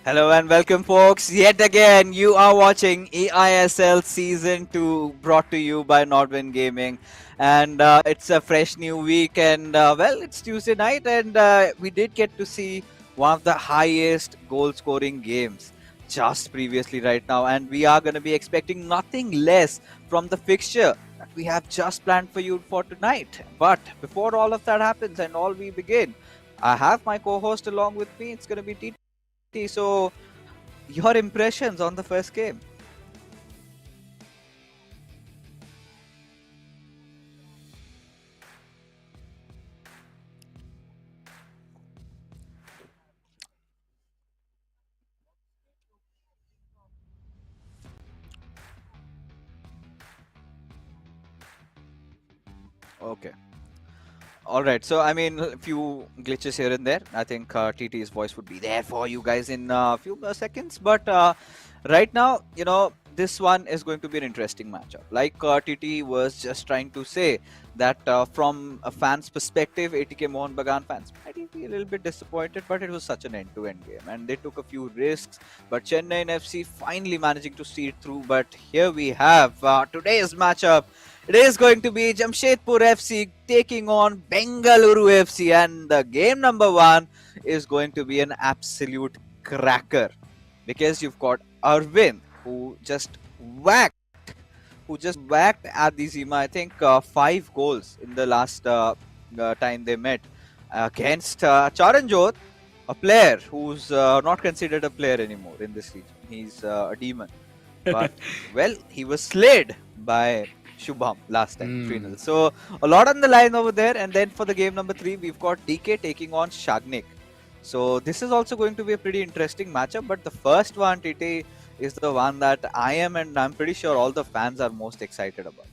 Hello and welcome, folks. Yet again, you are watching eISL Season 2 brought to you by Nordwind Gaming. And it's a fresh new week. And well, it's Tuesday night, and we did get to see one of the highest goal scoring games just previously right now. And we are going to be expecting nothing less from the fixture that we have just planned for you for tonight. But before all of that happens and all we begin, I have my co host along with me. It's going to be TT. So, your impressions on the first game? Okay. All right. So, I mean, a few glitches here and there. I think TT's voice would be there for you guys in a few more seconds. But right now, this one is going to be an interesting matchup. Like TT was just trying to say that from a fan's perspective, ATK Mohan Bagan fans might be a little bit disappointed, but it was such an end-to-end game, and they took a few risks. But Chennai FC finally managing to see it through. But here we have today's matchup. It is going to be Jamshedpur FC taking on Bengaluru FC, and the game number one is going to be an absolute cracker because you've got Arvind whacked, who just whacked at the Zima. I think 5 goals in the last time they met against Charanjot, a player who's not considered a player anymore in this region. He's a demon, but well, he was slayed by Shubham last time, 3-0. So a lot on the line over there. And then for the game number 3, we've got DK taking on Shagnik. So this is also going to be a pretty interesting matchup. But the first one, TT, is the one that I am, and I'm pretty sure all the fans are most excited about.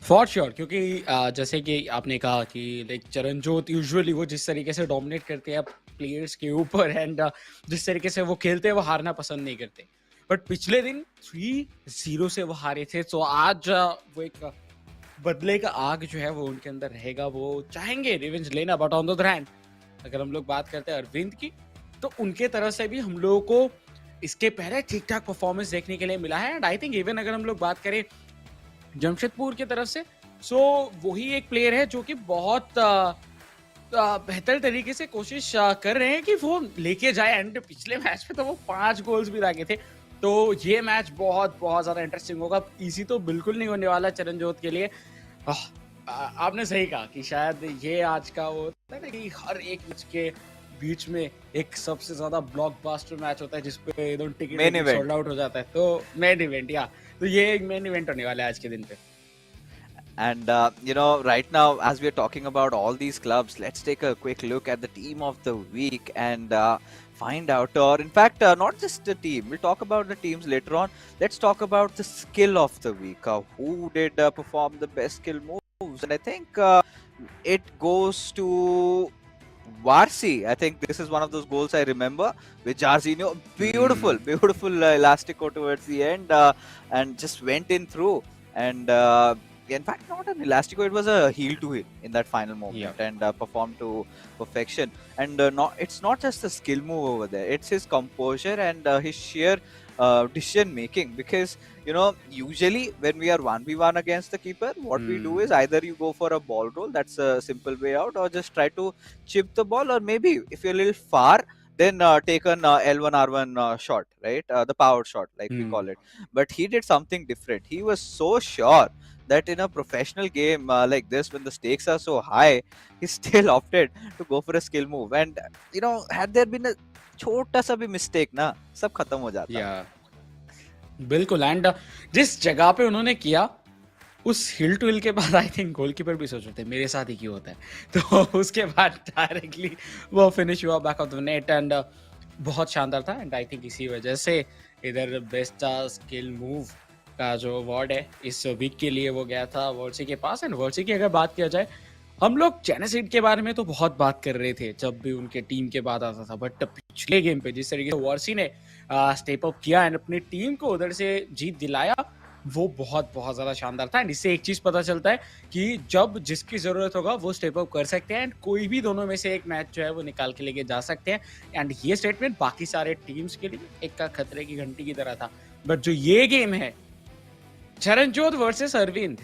For sure क्योंकि जैसे कि आपने कहा कि like Charanjot usually वो जिस तरीके से डोमिनेट करते हैं प्लेयर्स के ऊपर एंड जिस तरीके से वो खेलते हैं वो हारना पसंद नहीं करते, बट पिछले दिन 3-0 से वो हारे थे. तो आज वो एक बदले का आग जो है वो उनके अंदर रहेगा, वो चाहेंगे रिवेंज लेना. But on the other hand अगर हम लोग बात करते हैं अरविंद की, तो उनके तरफ से भी हम लोगों को इसके पहले ठीक ठाक परफॉर्मेंस देखने के लिए मिला है. एंड आई थिंक इवन अगर हम लोग बात करें जमशेदपुर की तरफ से, सो वही एक प्लेयर है जो कि बहुत बेहतर तरीके से कोशिश कर रहे हैं कि वो लेके जाए. एंड पिछले मैच में तो वो 5 गोल्स भी लागे थे. तो ये मैच बहुत बहुत ज्यादा इंटरेस्टिंग होगा. इजी तो बिल्कुल नहीं होने वाला चरणजोत के लिए. आपने सही कहा कि शायद ये आज का वो होता है ना कि हर एक मैच के बीच में एक सबसे ज्यादा ब्लॉकबस्टर मैच होता है जिसपे दोनों टिकट सोल्ड आउट हो जाता है. तो मेन इवेंट, या तो ये एक मेन इवेंट होने वाला है आज के दिन पे. And right now, as we're talking about all these clubs, let's take a quick look at the team of the week and find out, or in fact, not just the team. We'll talk about the teams later on. Let's talk about the skill of the week. Who did perform the best skill moves? And I think it goes to Varsi. I think this is one of those goals I remember with Jarzinho. Beautiful elastico towards the end and just went in through. And in fact, not an elastico, it was a heel to heel in that final moment, and performed to perfection. And it's not just a skill move over there, it's his composure and his sheer decision making. Because usually when we are 1v1 against the keeper, what we do is either you go for a ball roll, that's a simple way out, or just try to chip the ball, or maybe if you're a little far, then take an L1 R1 shot, right? The power shot, like we call it. But he did something different. He was so sure that in a professional game like this, when the stakes are so high, he still opted to go for a skill move. And had there been a छोटा सा भी mistake ना, सब खत्म हो जाता. बिल्कुल. And जिस जगह पे उन्होंने किया, उस हिल टू हिल के बाद आई थिंक गोलकीपर भी सोच रहे थे मेरे साथ ही क्यों होता है. तो उसके बाद डायरेक्टली वो फिनिश हुआ back of the net. And बहुत शानदार था. एंड आई थिंक इसी वजह से इधर बेस्ट स्किल मूव का जो अवार्ड है इस वीक के लिए वो गया था वर्सी के पास. एंड वर्सी की अगर बात किया जाए, हम लोग जेनेसिड के बारे में तो बहुत बात कर रहे थे जब भी उनके टीम के बाद आता था, बट पिछले गेम पे जिस तरीके से वर्सी ने स्टेप अप किया एंड अपनी टीम को उधर से जीत दिलाया, वो बहुत बहुत ज़्यादा शानदार था। एंड इससे एक चीज़ पता चलता है कि जब जिसकी ज़रूरत होगा वो स्टेप अप कर सकते हैं एंड कोई भी दोनों में से एक मैच जो है वो निकाल के लेके जा सकते हैं। एंड ये स्टेटमेंट बाकी सारे टीम्स के लिए एक का खतरे की घंटी की तरह था। बट जो ये गेम है, चरणजोत वर्सेस अरविंद,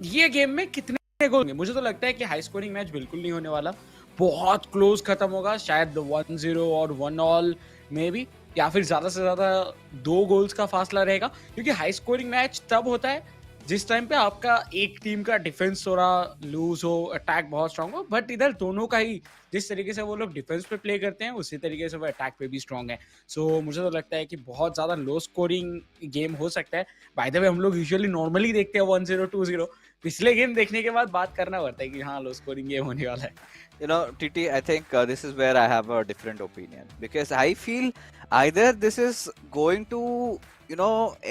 ये गेम में कितने गोल होंगे? मुझे तो लगता है कि हाई स्कोरिंग मैच बिल्कुल नहीं होने वाला। बहुत क्लोज खत्म होगा, शायद 1-0 और 1 ऑल मे बी, या फिर ज्यादा से ज्यादा 2 गोल्स का फासला रहेगा। क्योंकि हाई स्कोरिंग मैच तब होता है जिस टाइम पे आपका एक टीम का डिफेंस थोड़ा लूज हो, अटैक बहुत स्ट्रांग हो। बट इधर दोनों का ही जिस तरीके से वो लोग डिफेंस पे प्ले करते हैं उसी तरीके से वो अटैक पे भी स्ट्रांग है। सो मुझे तो लगता है कि बहुत ज्यादा लो स्कोरिंग गेम हो सकता है। बाय द वे हम लोग यूजुअली नॉर्मली देखते हैं 1-0 2-0। पिछले गेम देखने के बाद बात करना पड़ता है कि हाँ लो स्कोरिंग गेम होने वाला है। You know, TT, I think this is where I have a different opinion because I feel either this is going to,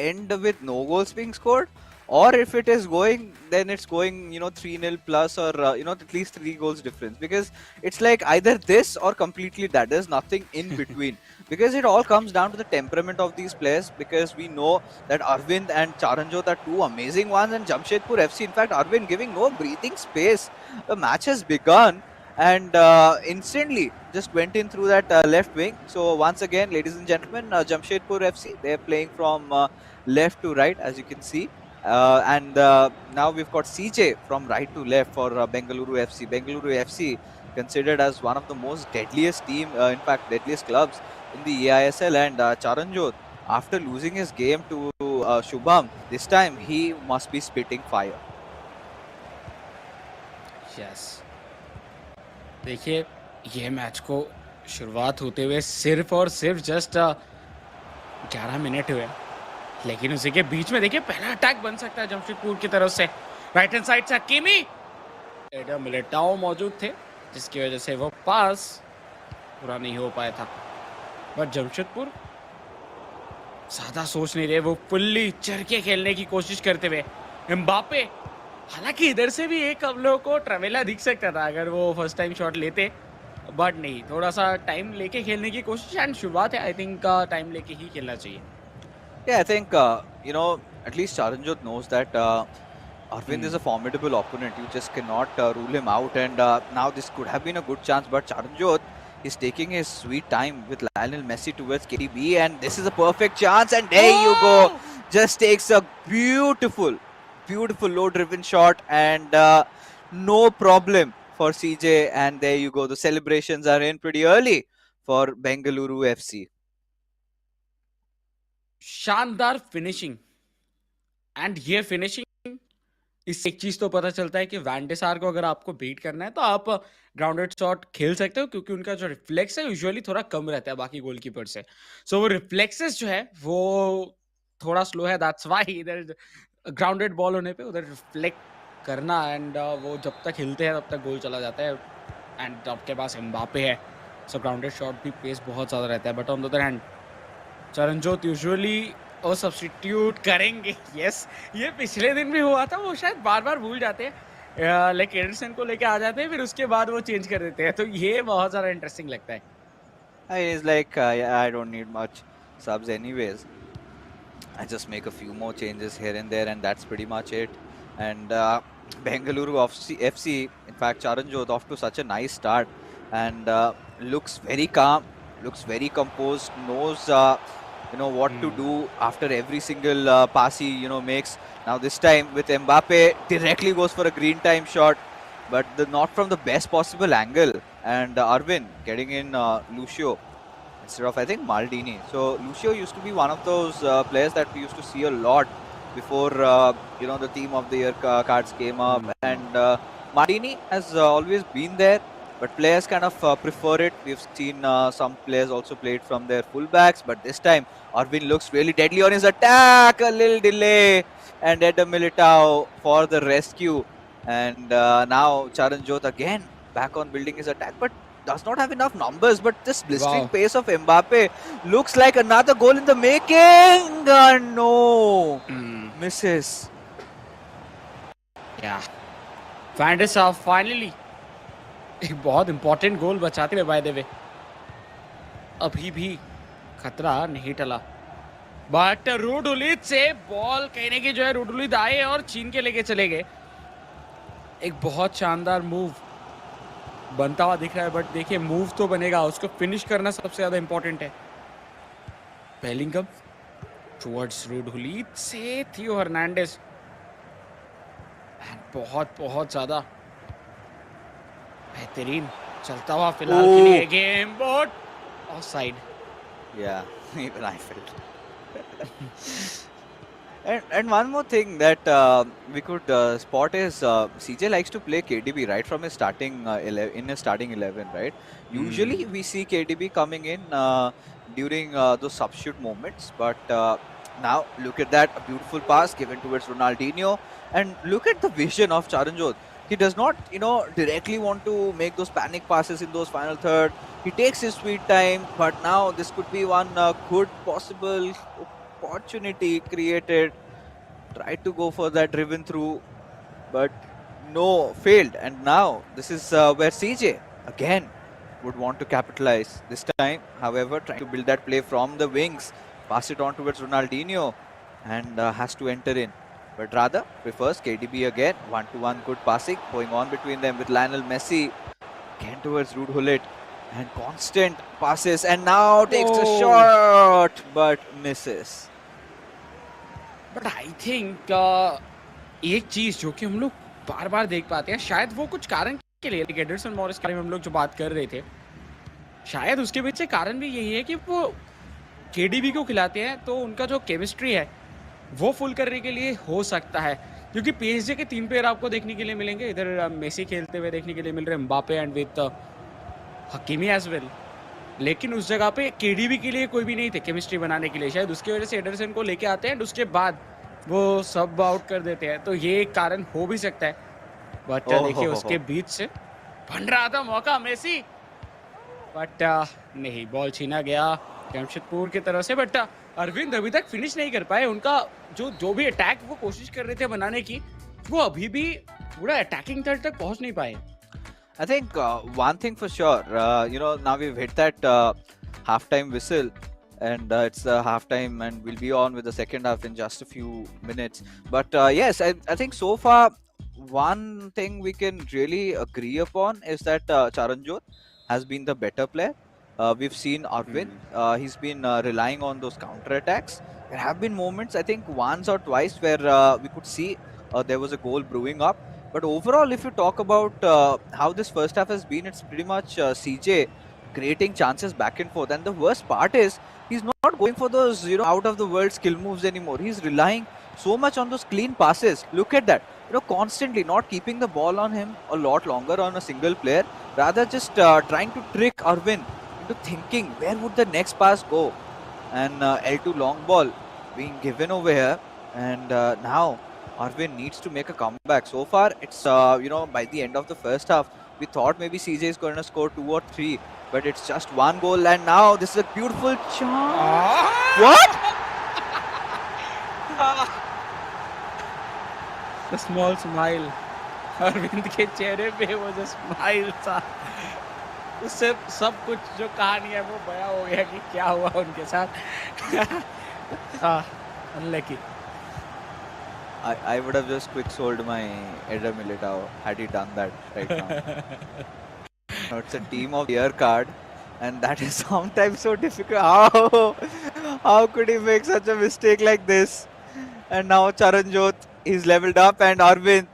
end with no goals being scored, or if it is going, then it's going, 3-0 plus or, at least 3 goals difference because it's like either this or completely that. There's nothing in between because it all comes down to the temperament of these players because we know that Arvind and Charanjot are two amazing ones and Jamshedpur FC, in fact, Arvind giving no breathing space. The match has begun and instantly just went in through that left wing. So once again, ladies and gentlemen, Jamshedpur FC, they're playing from left to right, as you can see. And now we've got CJ from right to left for Bengaluru FC. Bengaluru FC considered as one of the most deadliest team, in fact, deadliest clubs in the eISL. And Charanjot, after losing his game to Shubham, this time he must be spitting fire. Yes, देखिए ये match को शुरुआत होते हुए सिर्फ और सिर्फ just 11 minute हुए, लेकिन उसी के बीच में देखिए पहला अटैक बन सकता है जमशेदपुर की तरफ से। राइट हैंड साइड से हकीमी, एडम मिलिटाओ मौजूद थे जिसकी वजह से वो पास पूरा नहीं हो पाया था। बट जमशेदपुर ज्यादा सोच नहीं रहे, वो फुल्ली चढ़ के खेलने की कोशिश करते हुए एम्बापे, हालांकि इधर से भी एक हम लोग को ट्रेवेला दिख सकता था अगर वो फर्स्ट टाइम शॉट लेते, बट नहीं, थोड़ा सा टाइम लेके खेलने की कोशिश। एंड शुरुआत है, आई थिंक टाइम लेके ही खेलना चाहिए। Yeah, I think, at least Charanjot knows that Arvind is a formidable opponent. You just cannot rule him out. And now this could have been a good chance. But Charanjot is taking his sweet time with Lionel Messi towards KDB. And this is a perfect chance. And there you go. Just takes a beautiful, beautiful low-driven shot. And no problem for CJ. And there you go. The celebrations are in pretty early for Bengaluru FC. शानदार finishing. And ये finishing, इससे एक चीज तो पता चलता है कि वैंडेसार को अगर आपको बीट करना है तो आप ग्राउंडेड शॉट खेल सकते हो, क्योंकि उनका जो रिफ्लेक्स है यूजुअली थोड़ा कम रहता है बाकी गोलकीपर से। सो वो रिफ्लेक्सेस जो है वो थोड़ा स्लो है, दैट्स व्हाई इधर ग्राउंडेड बॉल होने पे उधर रिफ्लेक्ट करना एंड वो जब तक हिलते हैं तब तक गोल चला जाता है। एंड आपके पास एम्बापे है, सो ग्राउंडेड शॉट भी पेस बहुत ज्यादा रहता है। But on the other hand Charanjot usually वो सब्स्टिट्यूट करेंगे। यस, ये पिछले दिन भी हुआ था, वो शायद बार बार भूल जाते हैं, लाइक एडरसन को लेके आ जाते हैं फिर उसके बाद वो चेंज कर देते हैं, तो ये बहुत ज़्यादा इंटरेस्टिंग लगता है। It's like, yeah, I don't need much subs anyways. I just make a few more changes here and there, and that's pretty much it. And Bengaluru FC, in fact, Charanjot off to such a nice start, and looks very calm, looks very composed, knows what to do after every single pass he makes. Now this time with Mbappe, directly goes for a green time shot, but not from the best possible angle. And Arvin getting in Lucio instead of, I think, Maldini. So Lucio used to be one of those players that we used to see a lot before the team of the year cards came up, and Maldini has always been there, but players kind of prefer it. We've seen some players also played from their fullbacks, but this time Arvin looks really deadly on his attack. A little delay, and Edem Militao for the rescue. And now Charanjot again back on building his attack, but does not have enough numbers. But this blistering pace of Mbappe looks like another goal in the making. No, misses. Yeah, Van der Sar finally एक बहुत important गोल बचाते हुए bye the वे। अभी भी खतरा नहीं टला। But रोडुलित से बॉल कहने की जो है रोडुलित आए और छीन के लेके चले गए। एक बहुत शानदार मूव बनता हुआ दिख रहा है, बट देखिए मूव तो बनेगा, उसको फिनिश करना सबसे ज्यादा इंपॉर्टेंट है। बेलिंगम टुवर्ड्स रोडुलित से थियो हर्नांडेज, बहुत बहुत ज्यादा बेहतरीन चलता हुआ फिलहाल के लिए game, but offside. Yeah, even I felt. And one more thing that we could spot is CJ likes to play KDB right from his starting 11, in his starting 11, right? Usually we see KDB coming in during those substitute moments, but now look at that, a beautiful pass given towards Ronaldinho, and look at the vision of Charanjot. He does not, directly want to make those panic passes in those final third. He takes his sweet time, but now this could be one good possible opportunity created. Tried to go for that driven through, but no, failed. And now this is where CJ again would want to capitalize. This time, however, trying to build that play from the wings, pass it on towards Ronaldinho, and has to enter in. But rather prefers KDB again. 1-to-1 good passing going on between them with Lionel Messi again towards Ruud Gullit. And constant passes, and now takes a shot, but misses. But I think एक चीज जो कि हम लोग बार बार देख पाते हैं, शायद वो कुछ कारण के लिए, एडरसन मॉरिस के बारे में हम लोग जो बात कर रहे थे, शायद उसके पीछे कारण भी यही है कि वो केडीबी को खिलाते हैं तो उनका जो केमिस्ट्री है वो फुल करने के लिए हो सकता है, क्योंकि पीएसजे के 3 प्लेयर आपको देखने के लिए मिलेंगे। इधर मेसी खेलते हुए देखने के लिए मिल रहे हैं, Mbappe and with Hakimi as well, लेकिन उस जगह पे केडीबी के लिए कोई भी नहीं थे केमिस्ट्री बनाने के लिए। शायद उसकी वजह से एडरसन को लेके आते हैं और उसके बाद वो सब आउट कर देते हैं, तो ये एक कारण हो भी सकता है। बट देखिए उसके बीच से बन रहा था मौका मेसी, बट नहीं, बॉल छीना गया जमशेदपुर की तरफ से। बट अरविंद अभी तक फिनिश नहीं कर पाए, उनका जो भी अटैक वो कोशिश कर रहे थे बनाने की, वो अभी भी पूरा अटैकिंग थर्ड तक पहुंच नहीं पाए। I think one thing for sure, now we've hit that halftime whistle, and it's halftime, and we'll be on with the second half in just a few minutes. But yes, I think so far, one thing we can really agree upon is that Charanjot has been the better player. We've seen Arvind, he's been relying on those counter attacks. There have been moments, I think once or twice, where we could see there was a goal brewing up. But overall, if you talk about how this first half has been, it's pretty much CJ creating chances back and forth. And the worst part is he's not going for those out of the world skill moves anymore. He's relying so much on those clean passes. Look at that. Constantly not keeping the ball on him a lot longer on a single player. Rather just trying to trick Arvind into thinking where would the next pass go. And L2 long ball being given over here. And now Arvind needs to make a comeback. So far, it's, by the end of the first half, we thought maybe CJ is going to score 2 or 3, but it's just 1 goal. And now this is a beautiful chance. What? The small smile. Arvind के चेहरे पे वो जो smile था, उससे सब कुछ जो कहानी है वो बयां हो गया कि क्या हुआ उनके साथ। Unlucky. I would have just quick sold my Eder Militao had he done that right now. It's a team of the year card, and that is sometimes so difficult. How could he make such a mistake like this? And now Charanjot is leveled up, and Arvind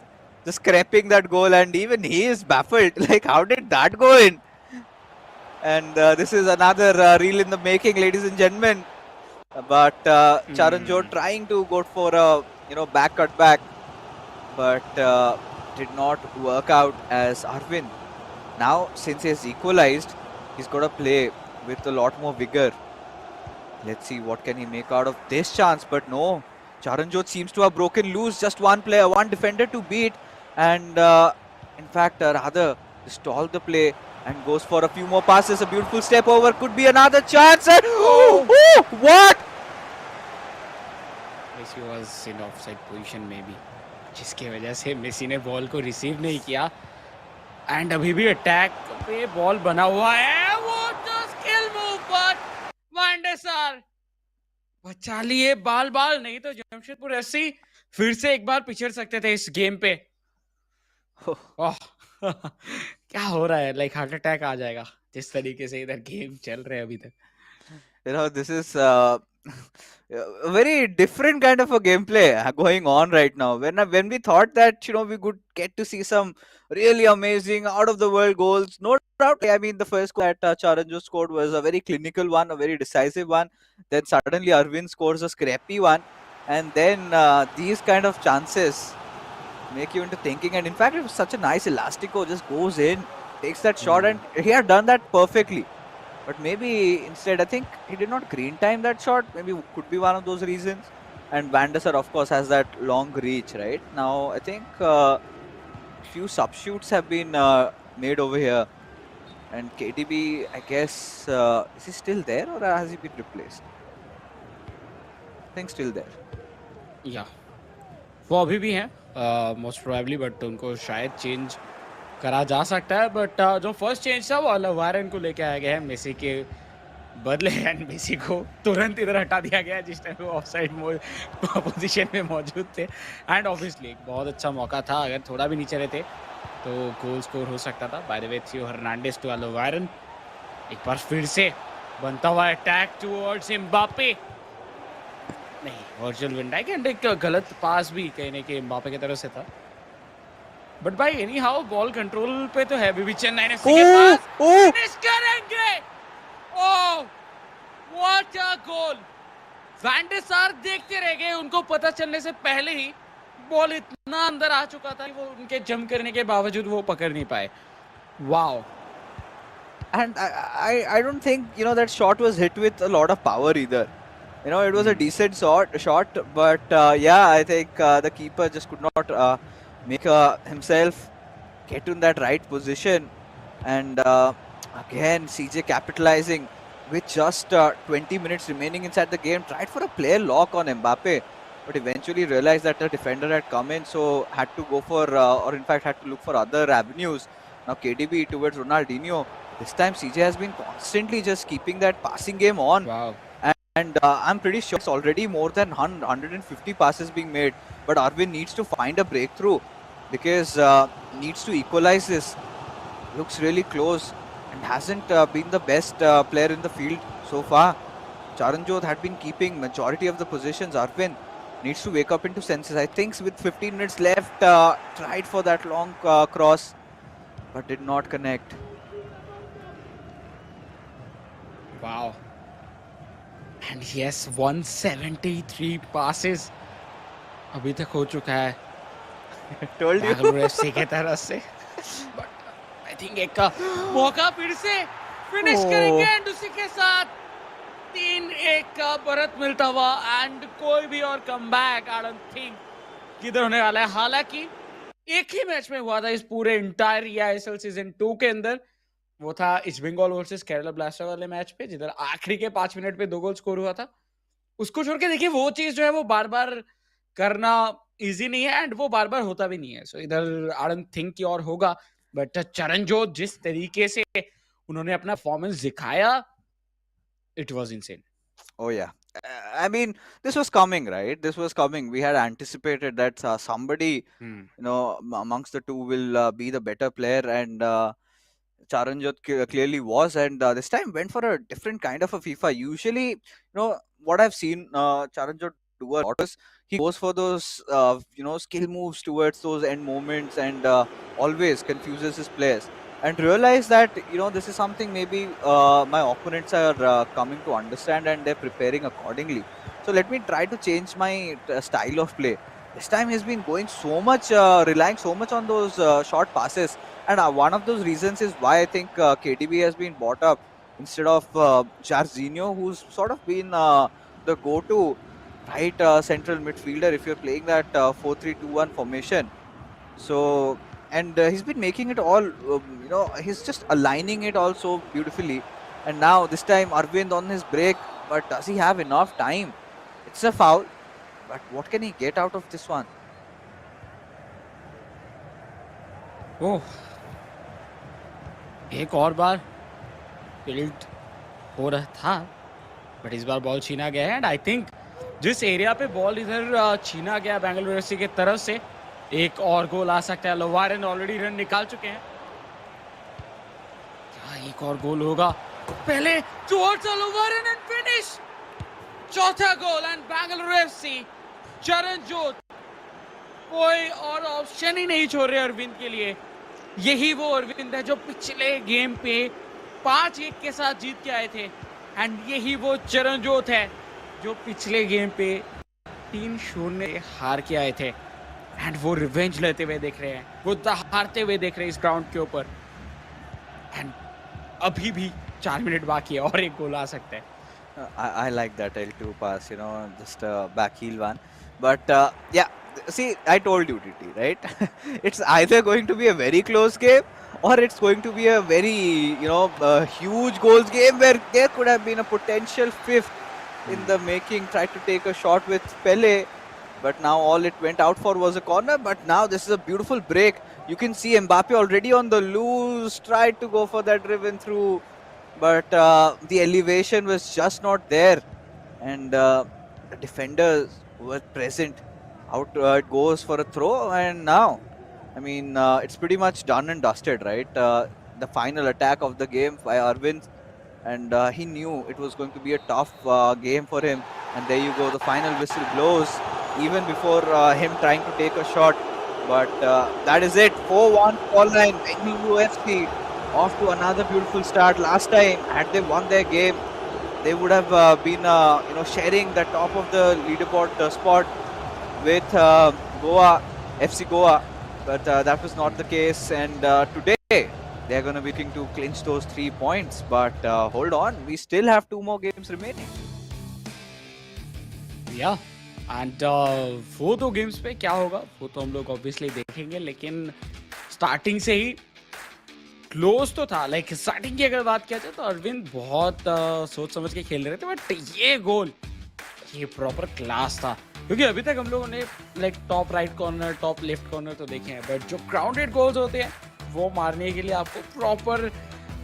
just scraping that goal, and even he is baffled. Like, how did that go in? And this is another reel in the making, ladies and gentlemen. But Charanjot trying to go for a back cut back, but did not work out as Arvind. Now, since he has equalized, he's got to play with a lot more vigor. Let's see what can he make out of this chance. But no, Charanjot seems to have broken loose. Just one player, one defender to beat, and in fact, rather stall the play and goes for a few more passes. A beautiful step over, could be another chance. And what? Messi was in offside position maybe, जिसके वजह से Messi ने ball को receive नहीं किया। And अभी भी attack पे बॉल बना हुआ है, वो जो स्किल मूव, बट वांडे सर बचा लिए बाल बाल, नहीं तो जमशेदपुर एफसी फिर से एक बार पिछड़ सकते थे इस गेम पे। ओह क्या हो रहा है, लाइक हार्ट अटैक आ जाएगा जिस तरीके से इधर गेम चल रहे हैं अभी तक। This is a very different kind of a gameplay going on right now. When we thought that we could get to see some really amazing out of the world goals, no doubt. I mean, the first goal that Charanjo scored was a very clinical one, a very decisive one. Then suddenly Arvind scores a scrappy one, and then these kind of chances make you into thinking. And in fact, it was such a nice elastico, just goes in, takes that shot, and he had done that perfectly. But maybe instead, I think he did not green time that shot. Maybe could be one of those reasons. And Van der Sar, of course, has that long reach, right? Now, I think few substitutes have been made over here. And KDB, I guess, is he still there or has he been replaced? I think still there. या वो अभी भी हैं most probably, but उनको शायद change करा जा सकता है। बट जो फर्स्ट चेंज था वो अल्वारेन को लेके आया गया है मेसी के बदले, एंड मेसी को तुरंत इधर हटा दिया गया जिस टाइम वो ऑफसाइड पोजीशन में मौजूद थे। एंड ऑब्वियसली एक बहुत अच्छा मौका था, अगर थोड़ा भी नीचे रहते तो गोल स्कोर हो सकता था। बाय द वे, थियो हर्नांडेज टू अल्वारेन, एक बार फिर से बनता हुआ अटैक टुवर्ड्स एम्बापे, नहीं वर्जिल वैन डाइक, एंड एक गलत पास भी कहने के एम्बापे की तरफ से था। बट भाई एनी हाउ बॉल कंट्रोल पे तो है अभी भी चेन्नई एफसी के पास, फिनिश करेंगे। Oh what a goal! Van der सार देखते रह गए, उनको पता चलने से पहले ही बॉल इतना अंदर आ चुका था कि वो उनके जंप करने के बावजूद वो पकड़ नहीं पाए। Wow! And I don't think that shot was hit with a lot of power either. It was a decent shot, but yeah, I think the keeper just could not make himself get in that right position. And again, CJ capitalizing with just 20 minutes remaining inside the game, tried for a player lock on Mbappe, but eventually realized that the defender had come in, so had to go for, or in fact had to look for other avenues. Now KDB towards Ronaldinho. This time CJ has been constantly just keeping that passing game on. Wow. And I'm pretty sure it's already more than 150 passes being made. But Arvind needs to find a breakthrough because needs to equalize this. Looks really close and hasn't been the best player in the field so far. Charanjot had been keeping majority of the positions. Arvind needs to wake up into senses. I think with 15 minutes left, tried for that long cross, but did not connect. Wow. And yes, 173 passes अभी तक हो चुका है Told you. Bengaluru FC के तरफ से। But I think एक मौका फिर से फिनिश करेंगे, एंड उसी के साथ 3-1 का बढ़त मिलता हुआ, एंड कोई भी और कमबैक आई डोंट थिंक किधर होने वाला है। हालांकि एक ही मैच में हुआ था इस पूरे इंटायर eISL सीजन 2 के अंदर, वो था east Bengal versus Kerala blaster वाले मैच पे, जिधर आखिरी के 5 मिनट पे 2 गोल स्कोर हुआ था। उसको छोड़ के देखिए, वो चीज जो है वो बार बार करना इजी नहीं है, एंड वो बार बार होता भी नहीं है। सो इधर आई डोंट थिंक कि और होगा, बट चरणजोत जिस तरीके से उन्होंने अपना परफॉर्मेंस दिखाया, it was insane. Oh yeah. I mean, this was coming, right? This was coming. We had anticipated that somebody, amongst the two will be the better player, and Charanjot clearly was, and this time went for a different kind of a FIFA. Usually, what I've seen Charanjot do a lot is he goes for those, skill moves towards those end moments, and always confuses his players. And realize that this is something maybe my opponents are coming to understand, and they're preparing accordingly. So let me try to change my style of play. This time he's been going so much, relying so much on those short passes. And one of those reasons is why I think KDB has been bought up instead of Jarzinho, who's sort of been the go-to right central midfielder if you're playing that 4-3-2-1 formation. So, and he's been making it all, he's just aligning it all so beautifully. And now this time Arvind on his break, but does he have enough time? It's a foul, but what can he get out of this one? ओह, एक और बार tilt हो रहा था, but इस बार ball छीना गया है, and I think जिस एरिया पे बॉल इधर छीना गया बेंगलुरु एफसी की तरफ से, एक और गोल आ सकता है। लोवारेन ऑलरेडी रन निकाल चुके हैं। क्या एक और गोल होगा? पहले टुवर्ड्स लोवारेन एंड फिनिश। चौथा goal and Bengaluru FC Charanjot कोई और ऑप्शन ही नहीं छोड़ रहे अरविंद के लिए। यही वो अरविंद है जो पिछले गेम पे 5-1 के साथ जीत के आए थे, एंड यही वो चरणजोत है जो पिछले गेम पे 3-0 हार के आए थे, एंड वो रिवेंज लेते हुए देख रहे हैं, वो हारते हुए देख रहे हैं इस ग्राउंड के ऊपर। एंड अभी भी 4 मिनट बाकी है और एक गोल आ सकता है। I like that L2 pass, just a back heel one. But yeah, see, I told you, TT, right? It's either going to be a very close game or it's going to be a very, huge goals game where there could have been a potential fifth in the making. Tried to take a shot with Pele, but now all it went out for was a corner. But now this is a beautiful break. You can see Mbappe already on the loose, tried to go for that driven through, but the elevation was just not there, and the defenders were present. Out it goes for a throw, and now, I mean, it's pretty much done and dusted, right? The final attack of the game by Arvind, and he knew it was going to be a tough game for him. And there you go, the final whistle blows even before him trying to take a shot. But that is it, 4-1 scoreline, Bengaluru FC off to another beautiful start. Last time, had they won their game, they would have been, sharing the top of the leaderboard spot with Goa, FC Goa. But that was not the case. And today, they're going to be looking to clinch those 3 points. But hold on, we still have 2 more games remaining. Yeah. And वो 2 games पे क्या होगा वो तो हम लोग obviously देखेंगे, लेकिन स्टार्टिंग से ही क्लोज तो था। लाइक स्टार्टिंग की अगर बात किया जाए तो अरविंद बहुत सोच समझ के खेल रहे थे, बट ये गोल ये प्रॉपर क्लास था, क्योंकि अभी तक हम लोगों ने like top right corner, top left corner तो देखे हैं, बट जो ग्राउंडेड गोल्स होते हैं वो मारने के लिए आपको प्रॉपर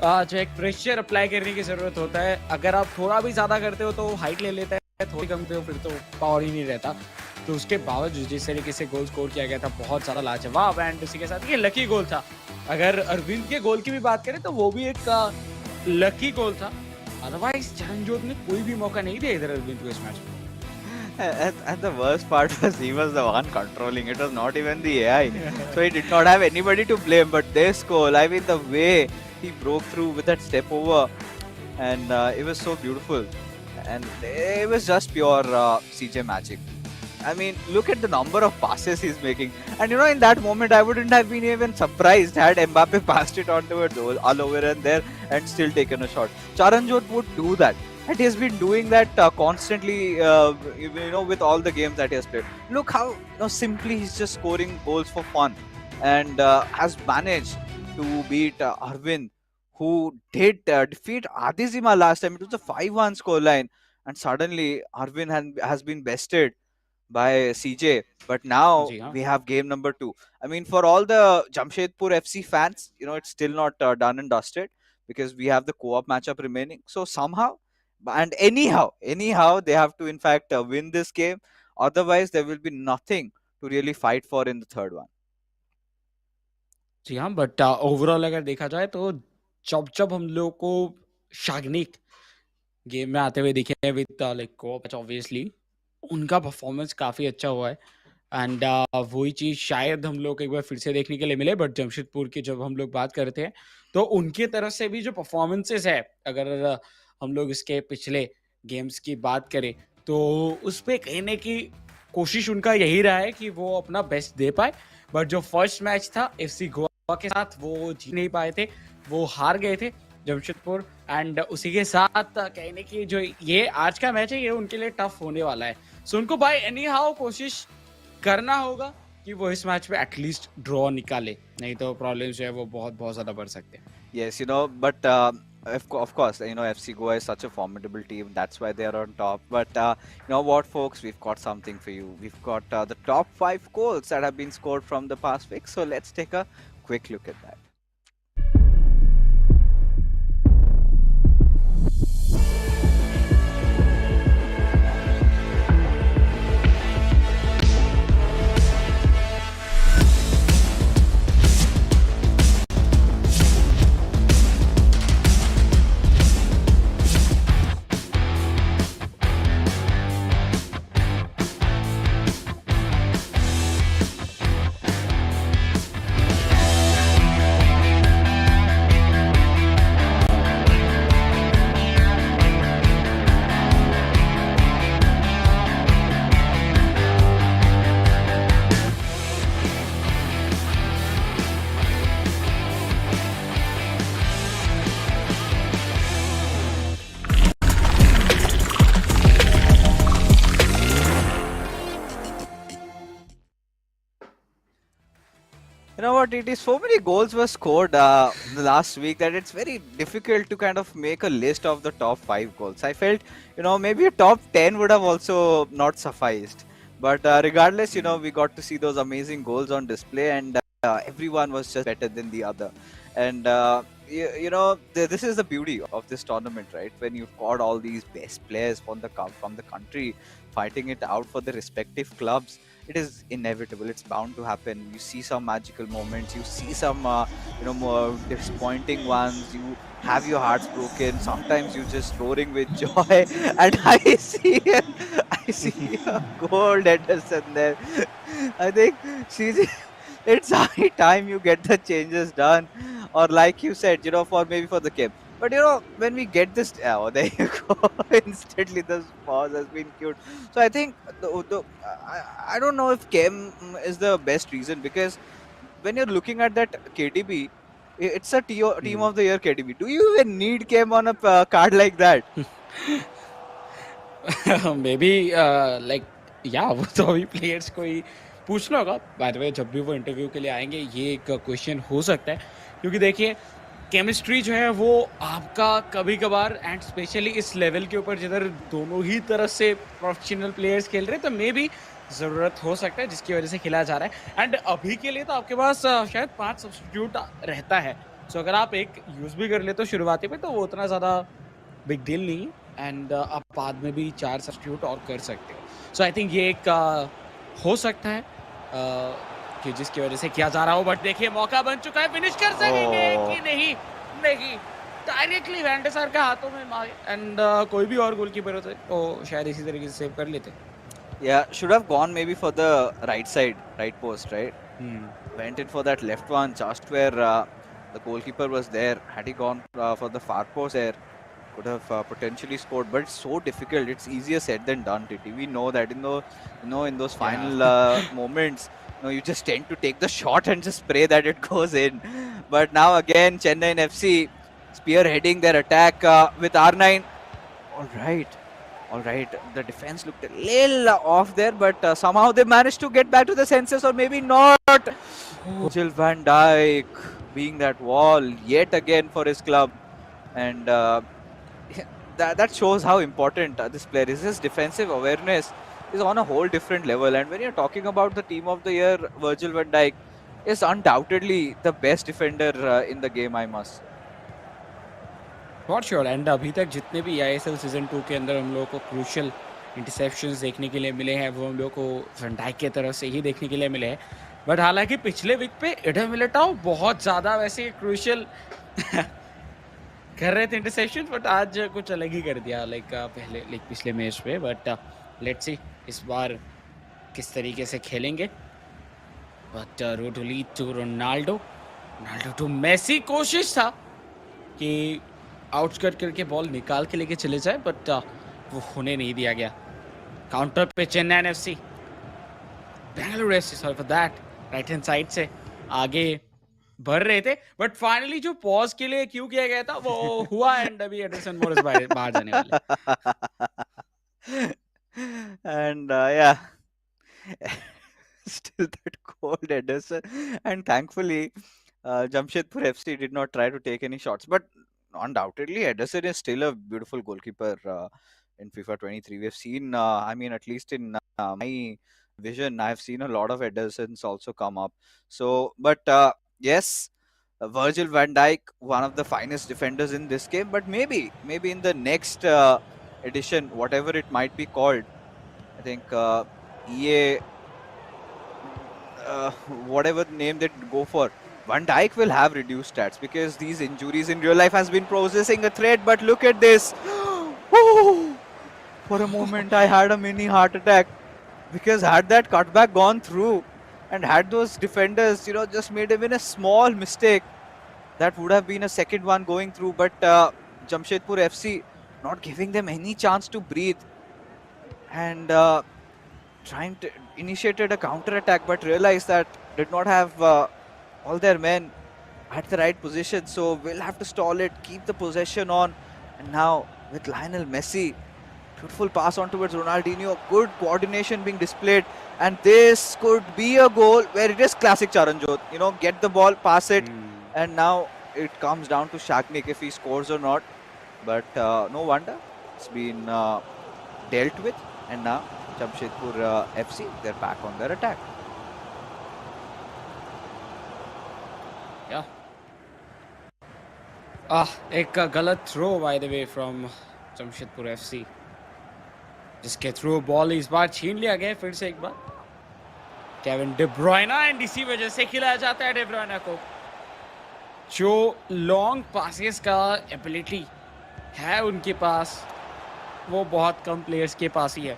जो एक प्रेशर अप्लाई करने की जरूरत होता है। अगर आप थोड़ा भी ज्यादा करते हो तो हाइट ले लेता है, थोड़ी कम करते हो फिर तो पावर ही नहीं रहता। तो उसके बावजूद जिस तरीके से गोल स्कोर किया गया था बहुत ज्यादा लाजवाब, एंड उसी के साथ ये लकी गोल था। अगर अरविंद के गोल की भी बात करें तो वो भी एक लकी गोल था, अदरवाइज चरणजोत ने कोई भी मौका नहीं दिया इधर अरविंद को इस मैच में। And the worst part was he was the one controlling. It was not even the AI. So he did not have anybody to blame. But this goal, I mean, the way he broke through with that step over, and it was so beautiful. And it was just pure CJ magic. I mean, look at the number of passes he's making. And in that moment, I wouldn't have been even surprised had Mbappe passed it onto a goal all over and there and still taken a shot. Charanjot would do that. And he has been doing that constantly, with all the games that he has played. Look how simply he's just scoring goals for fun, and has managed to beat Arvind, who did defeat Adizima last time. It was a 5-1 scoreline, and suddenly Arvind has been bested by CJ. But now we have game number 2. I mean, for all the Jamshedpur FC fans, it's still not done and dusted, because we have the co-op matchup remaining. So somehow, and anyhow, they have to in fact win this game. Otherwise, there will be nothing to really fight for in the third one. जी हाँ, but overall अगर देखा जाए तो जब हम लोग को शाग्निक game में आते हुए दिखे हैं विद लाइक कोच, ऑब्वियसली उनका परफॉर्मेंस काफ़ी अच्छा हुआ है, एंड वही चीज़ शायद हम लोग एक बार फिर से देखने के लिए मिले। बट जमशेदपुर की जब हम लोग बात करते हैं तो उनकी तरफ से भी जो परफॉर्मेंसेस है, अगर हम लोग इसके पिछले गेम्स की बात करें तो उस पर कहने की कोशिश उनका यही रहा है कि वो अपना बेस्ट दे पाए। बट जो फर्स्ट मैच था एफसी गोवा के साथ वो जीत नहीं पाए थे, वो हार गए थे जमशेदपुर, एंड उसी के साथ कहने की जो ये आज का मैच है ये उनके लिए टफ होने वाला है। सो उनको बाय एनी हाउ कोशिश करना होगा कि वो इस मैच में एटलीस्ट ड्रॉ निकाले, नहीं तो प्रॉब्लम्स जो है वो बहुत बहुत ज्यादा बढ़ सकते हैं। Yes, but of course, FC Goa is such a formidable team. That's why they are on top. But you know what, folks, we've got something for you. We've got the top 5 goals that have been scored from the past week. So let's take a quick look at that. You know what? It is so many goals were scored the last week that it's very difficult to kind of make a list of the top 5 goals. I felt, maybe a top 10 would have also not sufficed. But regardless, we got to see those amazing goals on display, and everyone was just better than the other. And this is the beauty of this tournament, right? When you've got all these best players from the country fighting it out for the respective clubs, it is inevitable. It's bound to happen. You see some magical moments. You see some, more disappointing ones. You have your hearts broken. Sometimes you just roaring with joy. And I see a gold Henderson there. I think she's. It's high time you get the changes done, or like you said, for maybe for the game. But when we get this, oh, there you go. Instantly, the pause has been cute. So I think I don't know if Kem is the best reason, because when you're looking at that KDB, it's a team of the year KDB. Do you even need Kem on a card like that? May be like या वो तो अभी players को ही पूछना होगा। Bye the वे जब भी वो इंटरव्यू के लिए आएंगे ये एक क्वेश्चन हो सकता है, क्योंकि देखिए केमिस्ट्री जो है वो आपका कभी कभार एंड स्पेशली इस लेवल के ऊपर जिधर दोनों ही तरफ से प्रोफेशनल प्लेयर्स खेल रहे हैं, तो मे भी ज़रूरत हो सकता है जिसकी वजह से खेला जा रहा है। एंड अभी के लिए तो आपके पास शायद 5 सब्स्टिट्यूट रहता है। सो अगर आप एक यूज़ भी कर ले तो शुरुआती पे, तो वो उतना ज़्यादा बिग डील नहीं है। एंड आप बाद में भी 4 सब्स्टिट्यूट और कर सकते हो। सो आई थिंक ये एक हो सकता है कि जिसकी वजह से किया जा रहा हो। बट देखिए मौका बन चुका है, फिनिश कर सकेंगे कि नहीं? नहीं, डायरेक्टली वैंडसर के हाथों में मारे। एंड कोई भी और गोलकीपर होते तो शायद इसी तरीके से सेव कर लेते। Yeah, should have gone maybe for the right side, right post, right? Went in for that left one, just where the goalkeeper was there. Had he gone for the far post there, could have potentially scored. But it's so difficult. It's easier said than done, Titi. We know that in those final moments, you just tend to take the shot and just pray that it goes in. But now again, Chennai FC spearheading their attack with R9. All right, the defense looked a little off there, but somehow they managed to get back to the senses, or maybe not. Virgil van Dijk being that wall yet again for his club, and that shows how important this player is. His defensive awareness is on a whole different level, and when you're talking about the team of the year, Virgil van Dijk is undoubtedly the best defender in the game, I must say. For sure. And अभी तक जितने भी eISL season 2 के अंदर हम लोगों को crucial interceptions देखने के लिए मिले हैं, वो हम लोगों को वैन डाइक की तरफ से ही देखने के लिए मिले हैं। बट हालांकि पिछले वीक पे एडम मिलिटाओ बहुत ज़्यादा वैसे क्रूशियल कर रहे थे इंटरसेप्शन, बट आज कुछ अलग ही कर दिया लाइक पिछले मैच पे। बट लेट्स सी इस बार किस तरीके से खेलेंगे। But road to lead to Ronaldo to Messi. कोशिश था कि आउटस्कट करके बॉल निकाल के लेके चले जाए, बट वो होने नहीं दिया गया। काउंटर पे Chennai FC, Bengaluru FC, sorry for that, right hand side से आगे बढ़ रहे थे, बट फाइनली जो पॉज के लिए क्यों किया गया था वो हुआ। एंड अभी एडरसन मोरिस बाहर जाने वाले। And yeah, still that cold Ederson, and thankfully Jamshedpur FC did not try to take any shots. But undoubtedly, Ederson is still a beautiful goalkeeper in FIFA 23. We've seen, I mean, at least in my vision, I've seen a lot of Edersons also come up. So, but yes, Virgil van Dijk, one of the finest defenders in this game. But maybe in the next edition, whatever it might be called, I think EA, whatever name they go for, Van Dijk will have reduced stats, because these injuries in real life has been processing a threat. But look at this. Oh, for a moment I had a mini heart attack, because had that cutback gone through and had those defenders, just made even a small mistake, that would have been a second one going through. But Jamshedpur FC not giving them any chance to breathe, and trying to initiated a counter attack, but realized that did not have all their men at the right position. So we'll have to stall it, keep the possession on. And now with Lionel Messi Beautiful pass on towards Ronaldinho. Good coordination being displayed. And this could be a goal where it is classic Charanjot. You know, get the ball, pass it. And now it comes down to Shagnik if he scores or not. But no wonder. It's been dealt with. And now Jamshedpur FC, they're back on their attack. Yeah. एक गलत throw by the way from Jamshedpur FC, जिसके through ball इस बार छीन लिया गया फिर से एक बार केविन डे ब्रुयना, एंड इसी वजह से खिलाया जाता है डे ब्रुयना को। जो लॉन्ग पासेस का एबिलिटी है उनके पास, वो बहुत कम प्लेयर्स के पास ही है,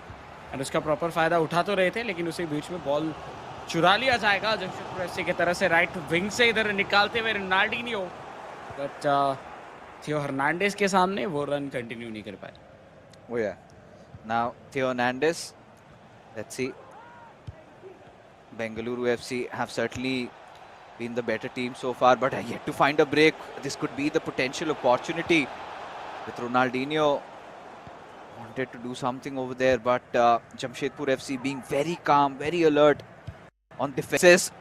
एंड उसका प्रॉपर फायदा उठा तो रहे थे, लेकिन उसी बीच में बॉल चुरा लिया जाएगा जमशेदपुर एफसी की तरफ से। राइट विंग से इधर निकालते हुए रोनाल्डिनियो, बट थियो हर्नांडेस के सामने वो रन कंटिन्यू नहीं कर पाए। Oh yeah. Now Theo Hernandez, let's see. Bengaluru FC have certainly been the better team so far, but are yet to find a break. This could be the potential opportunity with Ronaldinho. Wanted to do something over there, but Jamshedpur FC being very calm, very alert on defenses.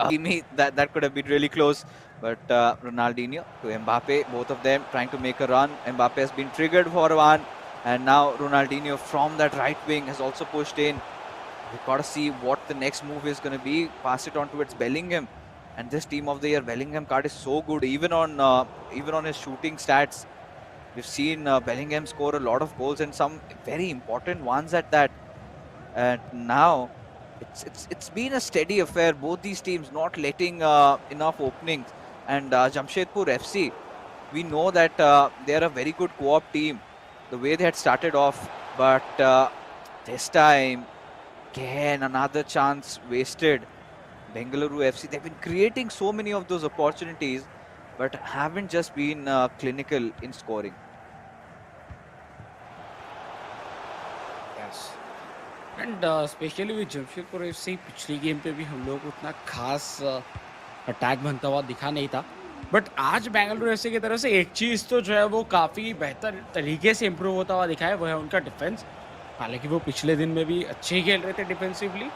That could have been really close, but Ronaldinho to Mbappe, both of them trying to make a run. Mbappe has been triggered for one, and now Ronaldinho from that right wing has also pushed in. We've got to see what the next move is going to be. Pass it on towards Bellingham, and this team of the year Bellingham card is so good, even on his shooting stats. We've seen Bellingham score a lot of goals and some very important ones at that. And now it's been a steady affair. Both these teams not letting enough openings. And Jamshedpur FC, we know that they are a very good co-op team. The way they had started off, but this time, again another chance wasted. Bengaluru FC, they've been creating so many of those opportunities, but haven't just been clinical in scoring. Yes. And specially with Jamshedpur FC, पिछली game पे भी हम लोग को उतना खास attack बनता हुआ दिखा नहीं था, बट आज बेंगलुरु एफसी की तरफ से एक चीज़ तो जो है वो काफ़ी बेहतर तरीके से इम्प्रूव होता हुआ दिखा है, वो है उनका डिफेंस। हालांकि वो पिछले दिन में भी अच्छे ही खेल रहे थे डिफेंसिवली,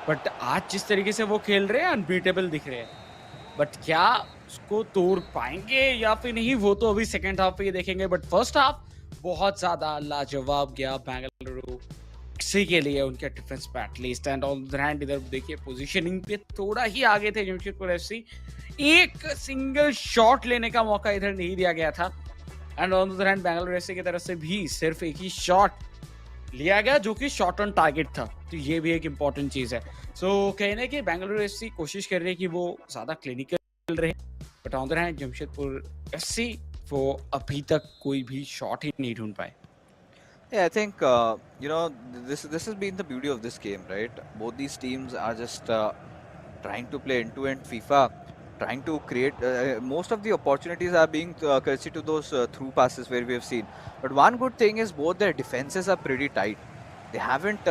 बट आज जिस तरीके से वो खेल रहे हैं अनबीटेबल दिख रहे हैं। बट क्या उसको तोड़ पाएंगे या फिर नहीं, वो तो अभी सेकेंड हाफ पे ही देखेंगे। बट फर्स्ट हाफ बहुत ज़्यादा लाजवाब गया बेंगलुरु एफसी के लिए, उनके डिफेंस पे at least. And on the hand इधर देखिए पोजीशनिंग पे थोड़ा ही आगे थे जमशेदपुर एफसी, एक सिंगल शॉट लेने का मौका इधर नहीं दिया गया था। And on the hand Bengaluru FC की तरफ से भी सिर्फ एक ही शॉट लिया गया जो कि शॉट ऑन टारगेट था, तो ये भी एक इम्पॉर्टेंट चीज़ है। सो कहने की बेंगलुरु एफसी कोशिश कर रही है कि वो ज़्यादा क्लिनिकल रहे, but on the hand Jamshedpur FC वो अभी तक कोई भी शॉट ही नहीं ढूंढ पाए। Yeah, I think this has been the beauty of this game, right? Both these teams are just trying to play end-to-end FIFA, trying to create. Most of the opportunities are being courtesy to those through passes where we have seen. But one good thing is both their defenses are pretty tight. They haven't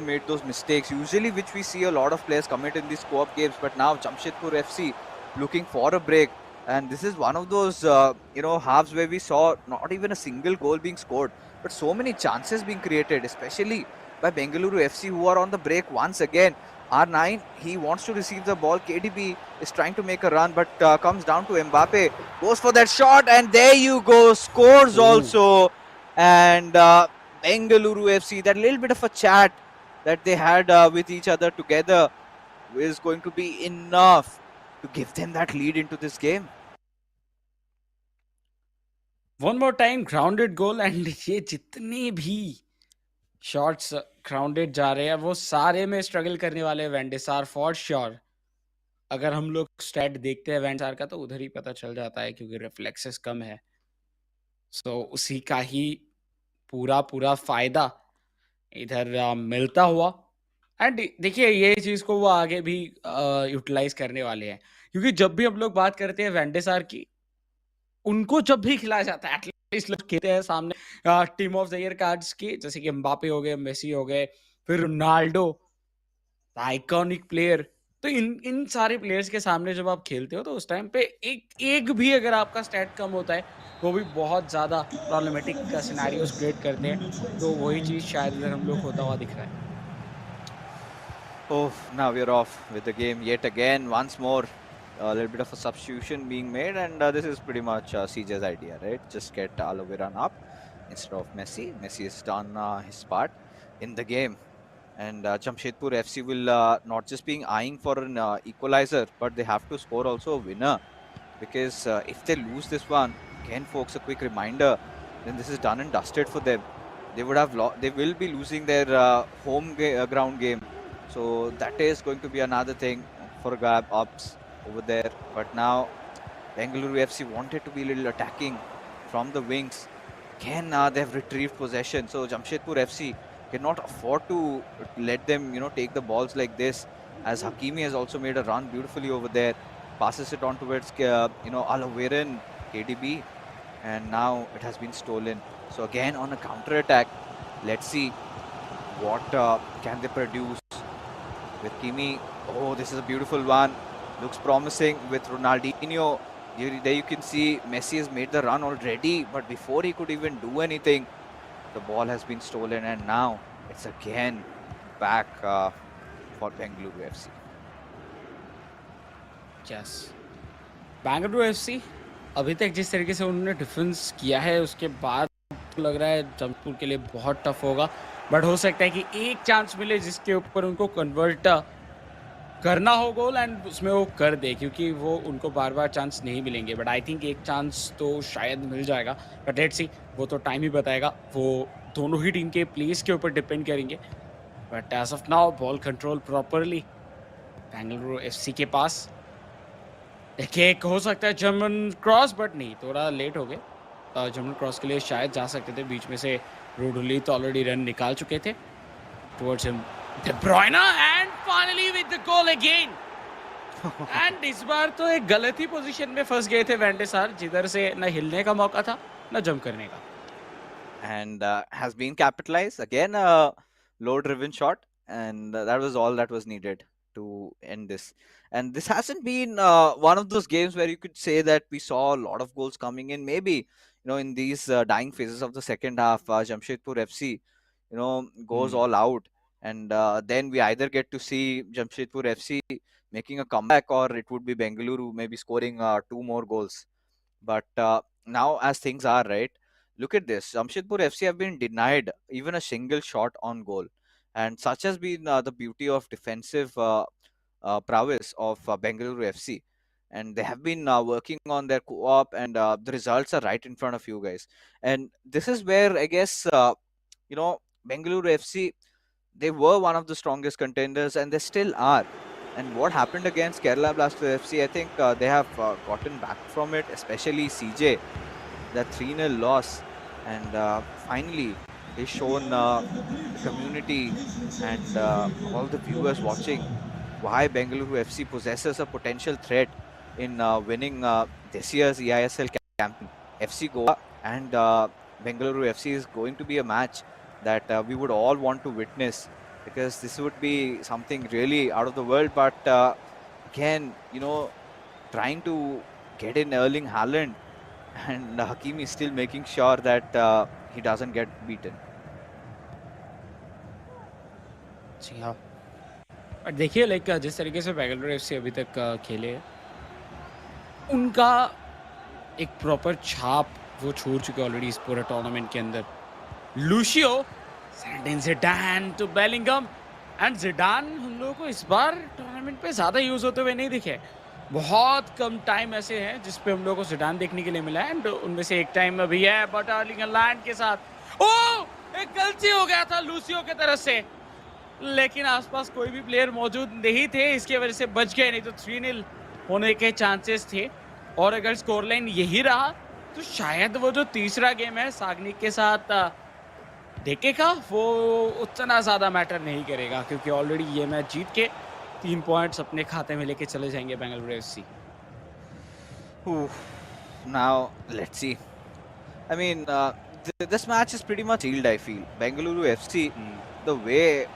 made those mistakes usually, which we see a lot of players commit in these co-op games. But now Jamshedpur FC looking for a break, and this is one of those halves where we saw not even a single goal being scored, but so many chances being created, especially by Bengaluru FC, who are on the break once again. R9, he wants to receive the ball. KDB is trying to make a run, but comes down to Mbappe, goes for that shot, and there you go, scores also. And Bengaluru FC, that little bit of a chat that they had with each other together is going to be enough to give them that lead into this game. One more time grounded goal, and ये जितनी भी shots grounded जा रहे हैं वो सारे में struggle करने वाले वेंडेसार फॉर श्योर। अगर हम लोग स्टैट देखते हैं वेंडेसार का तो उधर ही पता चल जाता है, क्योंकि रिफ्लेक्सेस कम है। सो उसी का ही पूरा पूरा फायदा इधर मिलता हुआ। एंड देखिए ये चीज़ को वो आगे भी यूटिलाइज करने वाले हैं, क्योंकि जब भी हम लोग बात करते हैं वेंडेसार की, उनको जब भी खिलाया जाता है एटलीस्ट लोग कहते हैं सामने team of the year cards की, जैसे कि एम्बापे हो गए, मेसी हो गए, फिर रोनाल्डो, आइकॉनिक प्लेयर। तो इन सारे प्लेयर्स के सामने जब आप खेलते हो तो उस टाइम पे एक एक भी अगर आपका स्टैट कम होता है वो भी बहुत ज़्यादा प्रॉब्लमेटिक सिनेरियोज़ क्रिएट करते हैं। तो वही चीज़ शायद इधर हम लोग होता हुआ दिख रहा है। Oh, now we're off with the game yet again. Once more, a little bit of a substitution being made, and this is pretty much CJ's idea, right? Just get aloe vera up instead of Messi. Messi has done his part in the game, and Jamshedpur FC will not just being eyeing for an equalizer, but they have to score also a winner, because if they lose this one, again, folks, a quick reminder, then this is done and dusted for them. They would have they will be losing their ground game, so that is going to be another thing for grab ups over there. But now Bengaluru FC wanted to be a little attacking from the wings. Again, they've retrieved possession, so Jamshedpur FC cannot afford to let them, take the balls like this. As Hakimi has also made a run beautifully over there, passes it on towards, Alaveran KDB, and now it has been stolen. So again on a counter attack, let's see what can they produce with Kimi. Oh, this is a beautiful one. Looks promising with Ronaldinho. There you can see Messi has made the run already, but before he could even do anything, the ball has been stolen, and now it's again back for Bengaluru FC. Yes, Bengaluru FC अभी तक जिस तरीके से उन्होंने defence किया है उसके बाद लग रहा है जमशेदपुर के लिए बहुत टफ होगा, बट हो सकता है कि एक चांस मिले जिसके ऊपर उनको कन्वर्ट करना हो गोल एंड उसमें वो कर दे, क्योंकि वो उनको बार बार चांस नहीं मिलेंगे। बट आई थिंक एक चांस तो शायद मिल जाएगा, बट लेट्स सी, वो तो टाइम ही बताएगा। वो दोनों ही टीम के प्लेस के ऊपर डिपेंड करेंगे। But as of now ball control properly Bengaluru FC के पास। एक हो सकता है जर्मन क्रॉस, बट नहीं, थोड़ा लेट हो गए। जर्मन क्रॉस के लिए शायद जा सकते थे, बीच में से रोडुली तो ऑलरेडी रन निकाल चुके थे towards him. De Bruyne and finally with the goal again. And इस बार तो एक गलत ही पोजीशन में फंस गए थे वैंडे सार, जिधर से न हिलने का मौका था न जंप करने का। And has been capitalized again, a low driven shot, and that was all that was needed to end this. And this hasn't been one of those games where you could say that we saw a lot of goals coming in. Maybe, in these dying phases of the second half, Jamshedpur FC, goes all out, and then we either get to see Jamshedpur FC making a comeback, or it would be Bengaluru maybe scoring two more goals. But now, as things are, right, look at this. Jamshedpur FC have been denied even a single shot on goal. And such has been the beauty of defensive prowess of Bengaluru FC. And they have been working on their co-op, and the results are right in front of you guys. And this is where I guess, Bengaluru FC, they were one of the strongest contenders, and they still are. And what happened against Kerala Blasters FC, I think they have gotten back from it, especially CJ, that 3-0 loss. And finally, he's shown the community and all the viewers watching why Bengaluru FC possesses a potential threat in winning this year's eISL campaign. FC Goa and Bengaluru FC is going to be a match that we would all want to witness, because this would be something really out of the world. But again, trying to get in Erling Haaland, and Hakimi is still making sure that he doesn't get beaten. जी हाँ, but देखिए like जिस तरीके से Bengaluru FC अभी तक खेले, उनका एक प्रॉपर छाप वो छोड़ चुके ऑलरेडी इस पूरे टूर्नामेंट के अंदर। लूशियो सेंडिंग ज़िडान टू बेलिंगम, एंड ज़िडान हम लोगों को इस बार टूर्नामेंट पे ज़्यादा यूज़ होते हुए नहीं दिखे। बहुत कम टाइम ऐसे हैं जिस पे हम लोगों को ज़िडान देखने के लिए मिला है, एंड उनमें से एक टाइम अभी है बट अर्लिंग हaaland के साथ। ओह, एक गलती हो गया था लूसियो की तरफ से, लेकिन आसपास कोई भी प्लेयर मौजूद नहीं थे, इसकी वजह से बच गए, नहीं तो 3-0 होने के चांसेस थे। और अगर स्कोर लाइन यही रहा तो शायद वो जो तीसरा गेम है सागनिक के साथ डेके का, वो उतना ज़्यादा मैटर नहीं करेगा, क्योंकि ऑलरेडी ये मैच जीत के 3 पॉइंट्स अपने खाते में लेके चले जाएंगे Bengaluru FC. Now, let's see. I mean, this match is pretty much sealed, I feel. Bengaluru FC, the way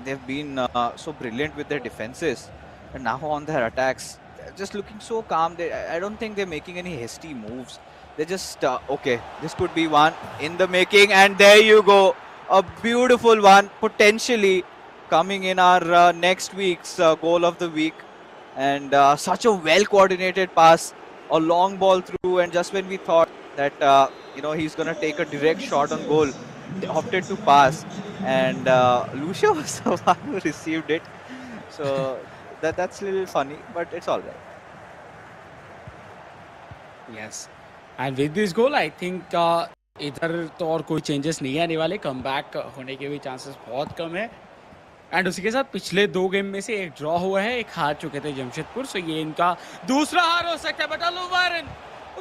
they've been so brilliant with their defenses, and now on their attacks, they're just looking so calm. I don't think they're making any hasty moves. They just okay. This could be one in the making, and there you go, a beautiful one potentially coming in our next week's goal of the week, and such a well coordinated pass, a long ball through, and just when we thought that he's gonna take a direct shot on goal, they opted to pass, and Lucia was the one who received it. So that's a little funny, but it's all right. Yes. And with this goal, I think इधर तो और कोई changes नहीं आने वाले. Come back होने के भी चांसेस बहुत कम है. एंड उसी के साथ पिछले 2 गेम में से एक ड्रॉ हुआ है, एक हार चुके थे जमशेदपुर. सो ये इनका दूसरा हार हो सकता है. बट ओवारन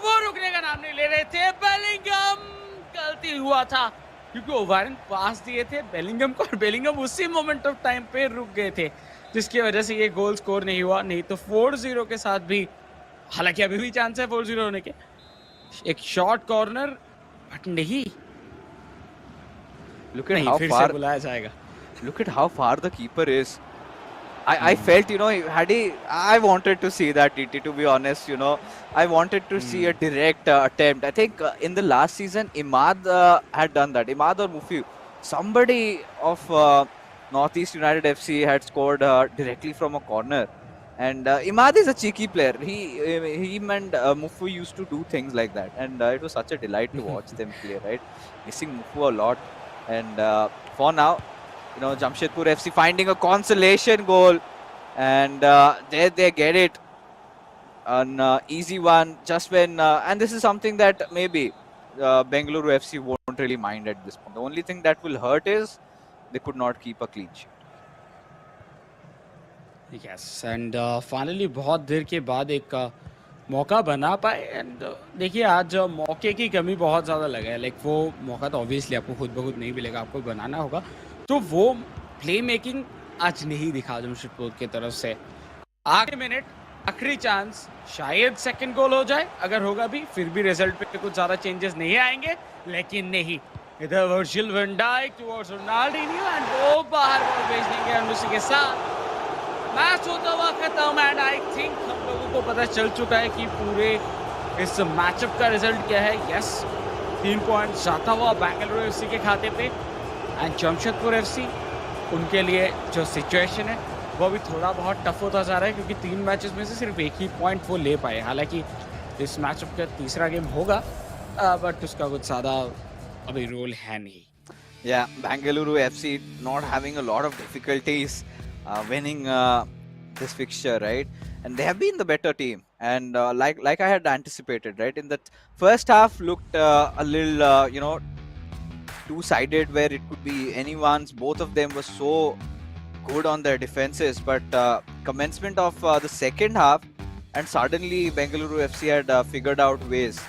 वो रुकने का नाम नहीं ले रहे थे. बेलिंगम गलती हुआ था क्योंकि ओवारन पास दिए थे बेलिंगम को, और बेलिंगम उसी मोमेंट ऑफ टाइम पे रुक गए थे, जिसकी वजह से ये गोल स्कोर नहीं हुआ. नहीं तो 4-0 के साथ भी, हालांकि अभी भी चांस है 4-0 होने के. एक शॉर्ट कॉर्नर, बट नहीं. Look at नहीं, how फिर far. से बुलाया जाएगा. Look at how far the keeper is. I felt, I wanted to see that, TT, to be honest, I wanted to see a direct attempt. I think in the last season, Imad had done that. Imad or Mufi, somebody of Northeast United FC had scored directly from a corner. And Imad is a cheeky player. Him and Mufu used to do things like that. And it was such a delight to watch them play, right? Missing Mufu a lot. And for now, Jamshedpur FC finding a consolation goal, and there they get it, an easy one. Just when, and this is something that maybe Bengaluru FC won't really mind at this point. The only thing that will hurt is they could not keep a clean sheet. Yes. And finally बहुत देर के बाद एक मौका बना पाए. And देखिए, आज मौके की कमी बहुत ज़्यादा लगा है. लाइक वो मौका तो ऑब्वियसली आपको खुद ब खुद नहीं मिलेगा, आपको बनाना होगा. तो वो प्ले मेकिंग आज नहीं दिखा जमशेदपुर की तरफ से. आखिरी मिनट, आखिरी चांस, शायद सेकंड गोल हो जाए. अगर होगा भी, फिर भी रिजल्ट पे कुछ ज़्यादा चेंजेस नहीं आएंगे. लेकिन नहीं, इधर Virgil van Dijk towards Ronaldinho, and वो बाहर बॉल भेज देंगे. और उसी के साथ मैच होता हुआ खत्म. एंड आई थिंक हम लोगों को पता चल चुका है कि पूरे इस मैचअप का रिजल्ट क्या है. यस, 3 पॉइंट जाता हुआ बेंगलुरु एफसी के खाते पे. एंड जमशेदपुर एफसी, उनके लिए जो सिचुएशन है वो भी थोड़ा बहुत टफ होता जा रहा है, क्योंकि 3 मैचेस में से सिर्फ एक ही पॉइंट वो ले पाए. हालांकि इस मैचअप का तीसरा गेम होगा, बट उसका कुछ ज़्यादा अभी रोल है नहीं. Yeah, Bengaluru FC not having a lot of difficulties winning this fixture, right? And they have been the better team, and like I had anticipated, right? In the first half, looked a little, two-sided, where it could be anyone's. Both of them were so good on their defenses, but commencement of the second half, and suddenly Bengaluru FC had figured out ways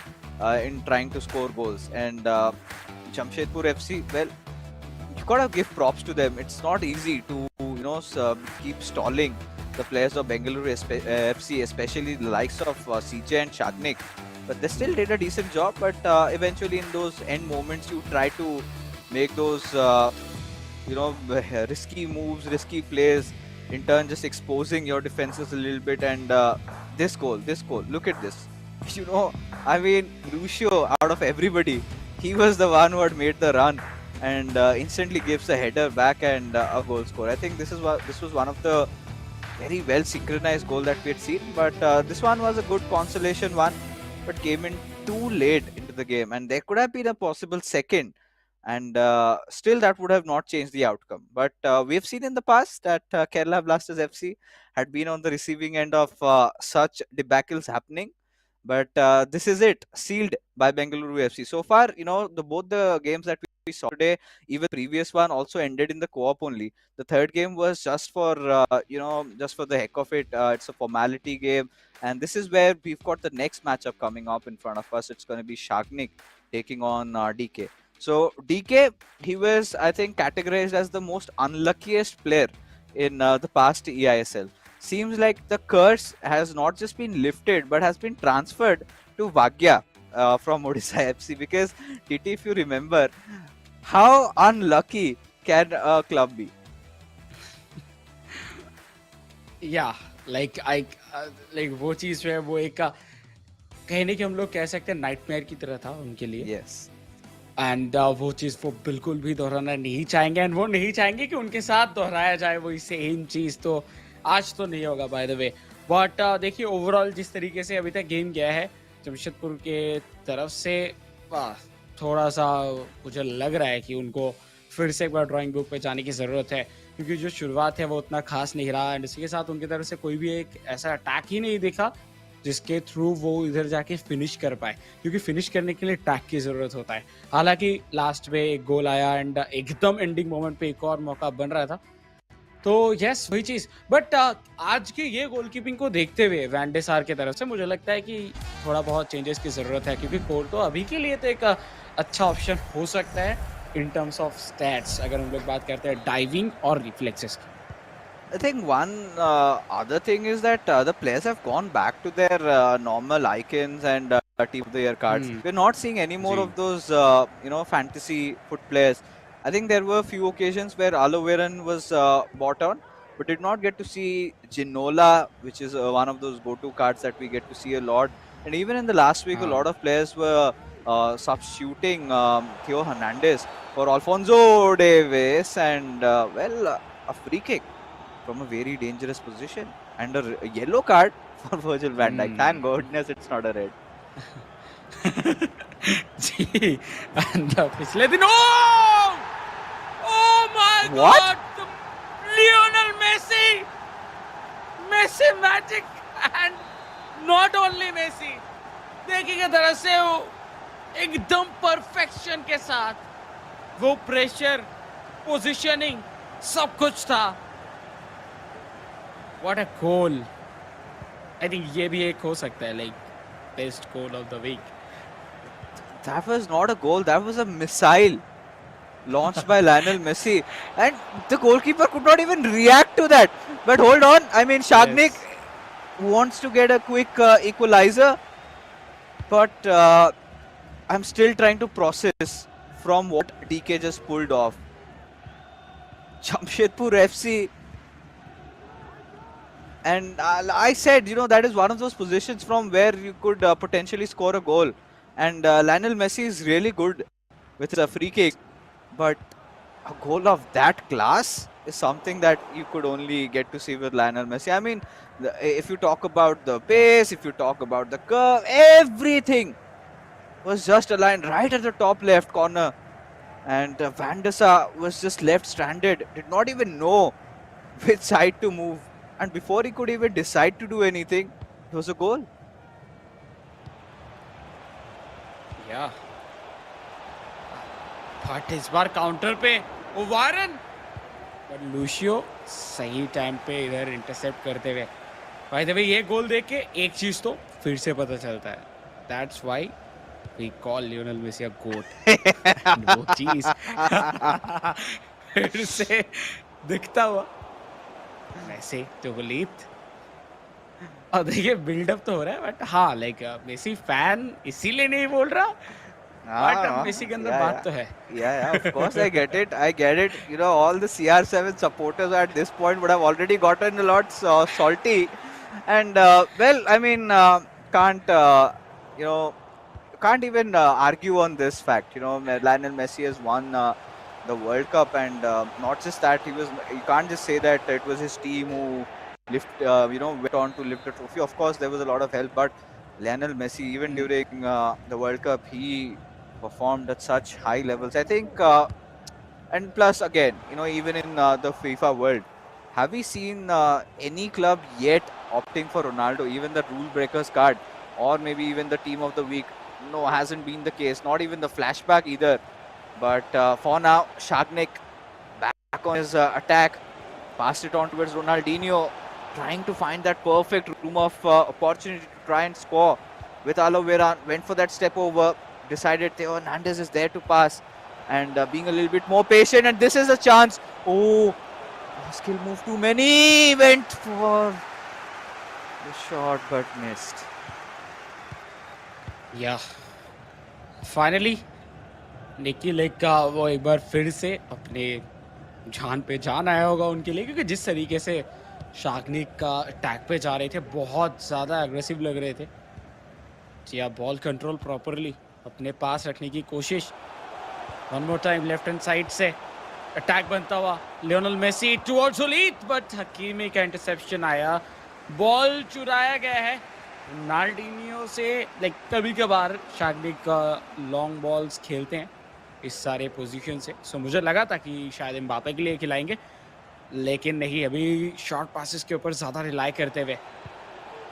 in trying to score goals. And Jamshedpur FC, well, you gotta give props to them. It's not easy to keep stalling the players of Bengaluru FC, especially the likes of CJ and Shagnik. But they still did a decent job. But eventually, in those end moments, you try to make those risky moves, risky plays, in turn just exposing your defenses a little bit. And this goal, look at this. I mean, Lucio, out of everybody, he was the one who had made the run, and instantly gives a header back and a goal score. I think this was one of the very well synchronized goal that we had seen. But this one was a good consolation one, but came in too late into the game, and there could have been a possible second, and still that would have not changed the outcome. But we've seen in the past that Kerala Blasters FC had been on the receiving end of such debacles happening. But this is it, sealed by Bengaluru FC. So far, both the games that we saw today, even the previous one, also ended in the co-op only. The third game was just for just for the heck of it. It's a formality game, and this is where we've got the next matchup coming up in front of us. It's going to be Shagnik taking on DK. So DK, he was, I think, categorized as the most unluckiest player in the past eISL. Seems like the curse has not just been lifted but has been transferred to Vagya from Odisha FC. Because TT, if you remember, how unlucky can a club be? Yeah, like वो चीज जो है वो एक कहीं ना कि हम लोग कह सकते हैं नाइटमेयर की तरह था उनके लिए। Yes. एंड वो चीज़ वो बिल्कुल भी दोहराना नहीं चाहेंगे, एंड वो नहीं चाहेंगे कि उनके साथ दोहराया जाए वही सेम चीज़। तो आज तो नहीं होगा बाय द वे। बट देखिए ओवरऑल जिस तरीके से अभी तक गेम गया है जमशेदपुर के तरफ से, वाह, थोड़ा सा मुझे लग रहा है कि उनको फिर से एक बार ड्राइंग बुक पे जाने की ज़रूरत है, क्योंकि जो शुरुआत है वो उतना खास नहीं रहा, एंड इसी के साथ उनकी तरफ से कोई भी एक ऐसा अटैक ही नहीं दिखा जिसके थ्रू वो इधर जाके फिनिश कर पाए, क्योंकि फिनिश करने के लिए टैग की जरूरत होता है। हालांकि लास्ट में एक गोल आया एंड एकदम एंडिंग मोमेंट पे एक और मौका बन रहा था, तो यस वही चीज। बट आज के ये गोलकीपिंग को देखते हुए वैंडे सार की तरफ से मुझे लगता है कि थोड़ा बहुत चेंजेस की जरूरत है, क्योंकि कोर तो अभी के लिए तो एक अच्छा ऑप्शन हो सकता है इन टर्म्स ऑफ स्टैट्स, अगर हम लोग बात करते हैं डाइविंग और रिफ्लेक्सेस की। I think one other thing is that the players have gone back to their normal icons and team of the year cards. We're not seeing any more ji of those, fantasy foot players. I think there were a few occasions where Aloveran was bought on, but did not get to see Ginola, which is one of those go-to cards that we get to see a lot. And even in the last week, a हाँ lot of players were substituting Theo Hernandez for Alfonso Davis, and a free kick from a very dangerous position and a yellow card for Virgil van Dijk. Thank goodness it's not a red. Ji and पिछले दिन oh my What? god, Lionel Messi, Messi magic, and not only Messi, देखिए तरह से वो एकदम perfection के साथ वो प्रेशर, पोजीशनिंग, सब कुछ था। What a goal! I think ये भी एक हो सकता है like best goal of the week. That was not a goal, that was a missile launched by Lionel Messi. And the goalkeeper could not even react to that. But hold on, I mean, Shagnik wants to get a quick equalizer. But I'm still trying to process from what DK just pulled off. Jamshedpur FC. And I said, that is one of those positions from where you could potentially score a goal. And Lionel Messi is really good with a free kick. But a goal of that class is something that you could only get to see with Lionel Messi. I mean, if you talk about the pace, if you talk about the curve, everything was just aligned right at the top left corner. And Van der Sar was just left stranded, did not even know which side to move. And before he could even decide to do anything, it was a goal. या but इस बार counter पे वो वारन, but लूशियो सही time पे इधर intercept करते हुए। Bye the वे ये गोल देख के एक चीज तो फिर से पता चलता है, that's why we call Lionel Messi a GOAT. वो चीज फिर से दिखता हुआ मेसी टू बिलीव। और देखिए बिल्डअप तो हो रहा है, बट हाँ लाइक मेसी फैन इसीलिए नहीं बोल रहा, बट मेसी के अंदर बात तो है। Yeah, of course I get it. I get it. All the CR7 supporters at this point would have already gotten a lot salty. And, I mean, can't even argue on this fact. Lionel Messi has won the World Cup, and not just that, you can't just say that it was his team who went on to lift the trophy. Of course, there was a lot of help, but Lionel Messi, even during the World Cup, he performed at such high levels. I think, and plus again, even in the FIFA world, have we seen any club yet opting for Ronaldo, even the rule breakers card, or maybe even the team of the week? No, hasn't been the case. Not even the flashback either. But for now, Shagnik back on his attack, passed it on towards Ronaldinho, trying to find that perfect room of opportunity to try and score. With Aloveira, went for that step over, decided Theo Hernandez is there to pass, and being a little bit more patient, and this is a chance. Oh, skill move too many, went for the shot but missed. या finally निकी leg का वो एक बार फिर से अपने जान पे जान आया होगा उनके लिए, क्योंकि जिस तरीके से शागनिक का अटैक पे जा रहे थे बहुत ज़्यादा एग्रेसिव लग रहे थे। जी हाँ, बॉल कंट्रोल प्रॉपरली अपने पास रखने की कोशिश। One more time left hand side से अटैक बनता हुआ लियोनेल मेसी टुवर्ड्स ओलीट, बट हकीमी का इंटरसेप्शन आया, बॉल चुराया गया है रोनाल्डिनियो से। लाइक कभी कभार शागनिक लॉन्ग बॉल्स खेलते हैं इस सारे पोजीशन से, सो मुझे लगा था कि शायद एम्बापे के लिए खिलाएंगे, लेकिन नहीं, अभी शॉर्ट पासेस के ऊपर ज़्यादा रिलाई करते हुए,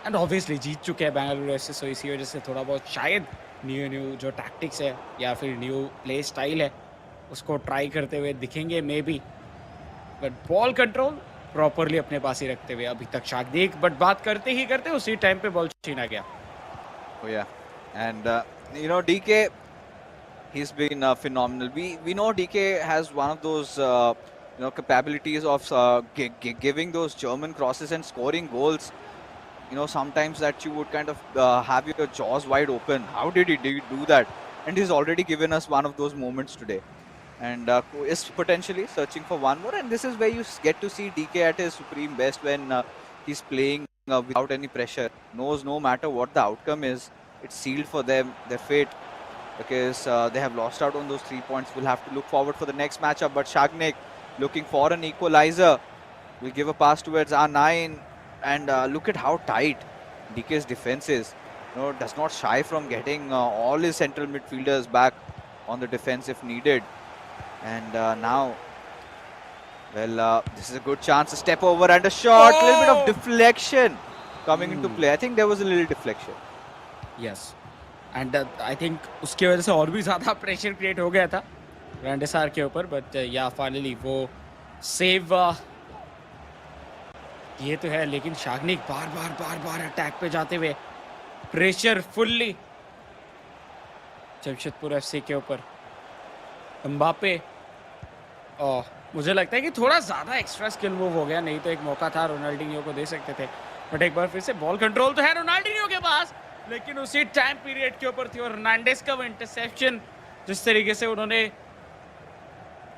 एंड ऑब्वियसली जीत चुके हैं बेंगलुरु एफसी, सो इसी वजह से थोड़ा बहुत शायद न्यू जो टैक्टिक्स है या फिर न्यू प्ले स्टाइल है उसको ट्राई करते हुए दिखेंगे may be, but ball control properly अपने पास ही रखते हुए अभी तक शागनिक, बट बात करते ही करते उसी टाइम पे बॉल छीना गया। Oh yeah, and DK, he's been phenomenal. We know DK has one of those capabilities of giving those German crosses and scoring goals. Sometimes that you would kind of have your jaws wide open. How did he do that? And he's already given us one of those moments today, and is potentially searching for one more. And this is where you get to see DK at his supreme best, when he's playing without any pressure. Knows no matter what the outcome is, it's sealed for them, their fate, because they have lost out on those 3 points. We'll have to look forward for the next matchup. But Shagnik looking for an equalizer. Will give a pass towards R9, and look at how tight DK's defense is. Does not shy from getting all his central midfielders back on the defense if needed. And now, well, this is a good chance. A step over and a shot. A little bit of deflection coming into play. I think there was a little deflection. Yes, and I think उसकी वजह से और भी ज़्यादा pressure create हो गया था ग्रैंडेसार के ऊपर, बट या फाइनली वो सेव ये तो है, लेकिन शागनिक बार बार अटैक पे जाते हुए प्रेशर फुल्ली जमशेदपुर एफसी के ऊपर। एम्बापे, मुझे लगता है कि थोड़ा ज़्यादा एक्स्ट्रा स्किल मूव हो गया, नहीं तो एक मौका था रोनाल्डिनियो को दे सकते थे, बट एक बार फिर से बॉल कंट्रोल तो है रोनाल्डिनियो के पास, लेकिन उसी टाइम पीरियड के ऊपर थी और हर्नांडेज का वो इंटरसेप्शन, जिस तरीके से उन्होंने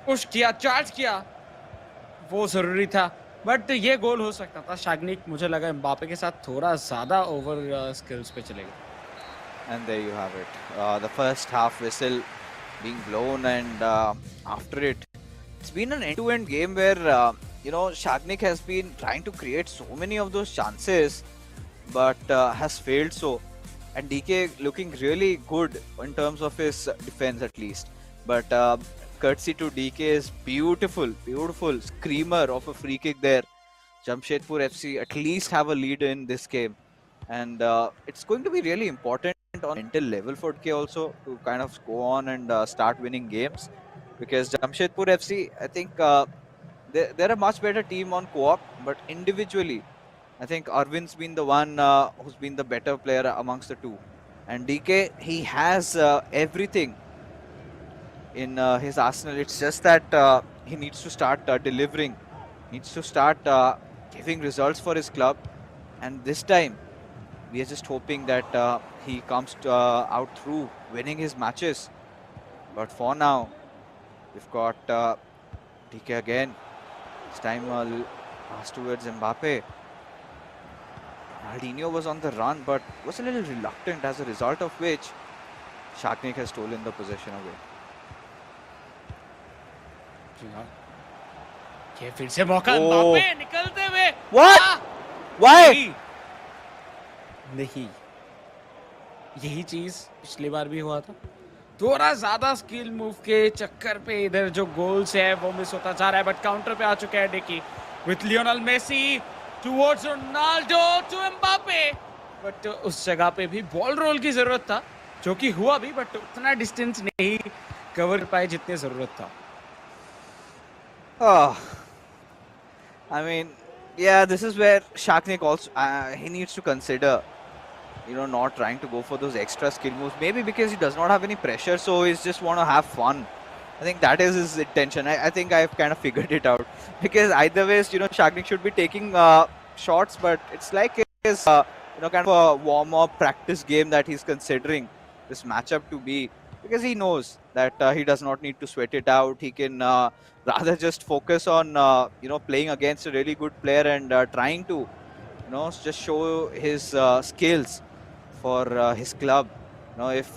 पुश किया, चार्ज किया, वो ज़रूरी था, बट ये गोल हो सकता था। शागनिक मुझे लगा एम्बापे के साथ थोड़ा ज़्यादा ओवर स्किल्स पे चले गए। And there you have it. The first half whistle being blown, and after it, it's been an end-to-end game where Shagnik has been trying to create so many of those chances, but has failed so. And DK looking really good in terms of his defense at least. But courtesy to DK's beautiful screamer of a free kick there, Jamshedpur FC at least have a lead in this game. And it's going to be really important on mental level for DK also to kind of go on and start winning games. Because Jamshedpur FC, I think they're a much better team on co-op, but individually, I think Arvin's been the one who's been the better player amongst the two. And DK, he has everything in his arsenal. It's just that he needs to start delivering, needs to start giving results for his club. And this time, we are just hoping that he comes out through winning his matches. But for now, we've got DK again. This time, pass towards Mbappe. Ronaldinho was on the run, but was a little reluctant, as a result of which Shagnik has stolen the possession away. ये फिर से मौका Mbappe निकलते हुए। What? Why? नहीं, यही चीज पिछली बार भी हुआ था, थोड़ा ज्यादा स्किल मूव के चक्कर पे इधर जो गोल्स है वो मिस होता जा रहा है, बट काउंटर पे आ चुका है डिकी with Lionel Messi towards Ronaldo to Mbappe, but उस जगह पे भी बॉल रोल की जरूरत था, जो कि हुआ भी, बट उतना डिस्टेंस नहीं कवर पाए जितने जरूरत था। I mean, yeah, this is where Shagnik also he needs to consider, not trying to go for those extra skill moves. Maybe because he does not have any pressure, so he's just want to have fun. I think that is his intention. I think I've kind of figured it out. Because either ways, Shagnik should be taking shots, but it's like his, kind of a warm-up practice game that he's considering this matchup to be. Because he knows that he does not need to sweat it out. He can rather just focus on, playing against a really good player and trying to, just show his skills for his club. If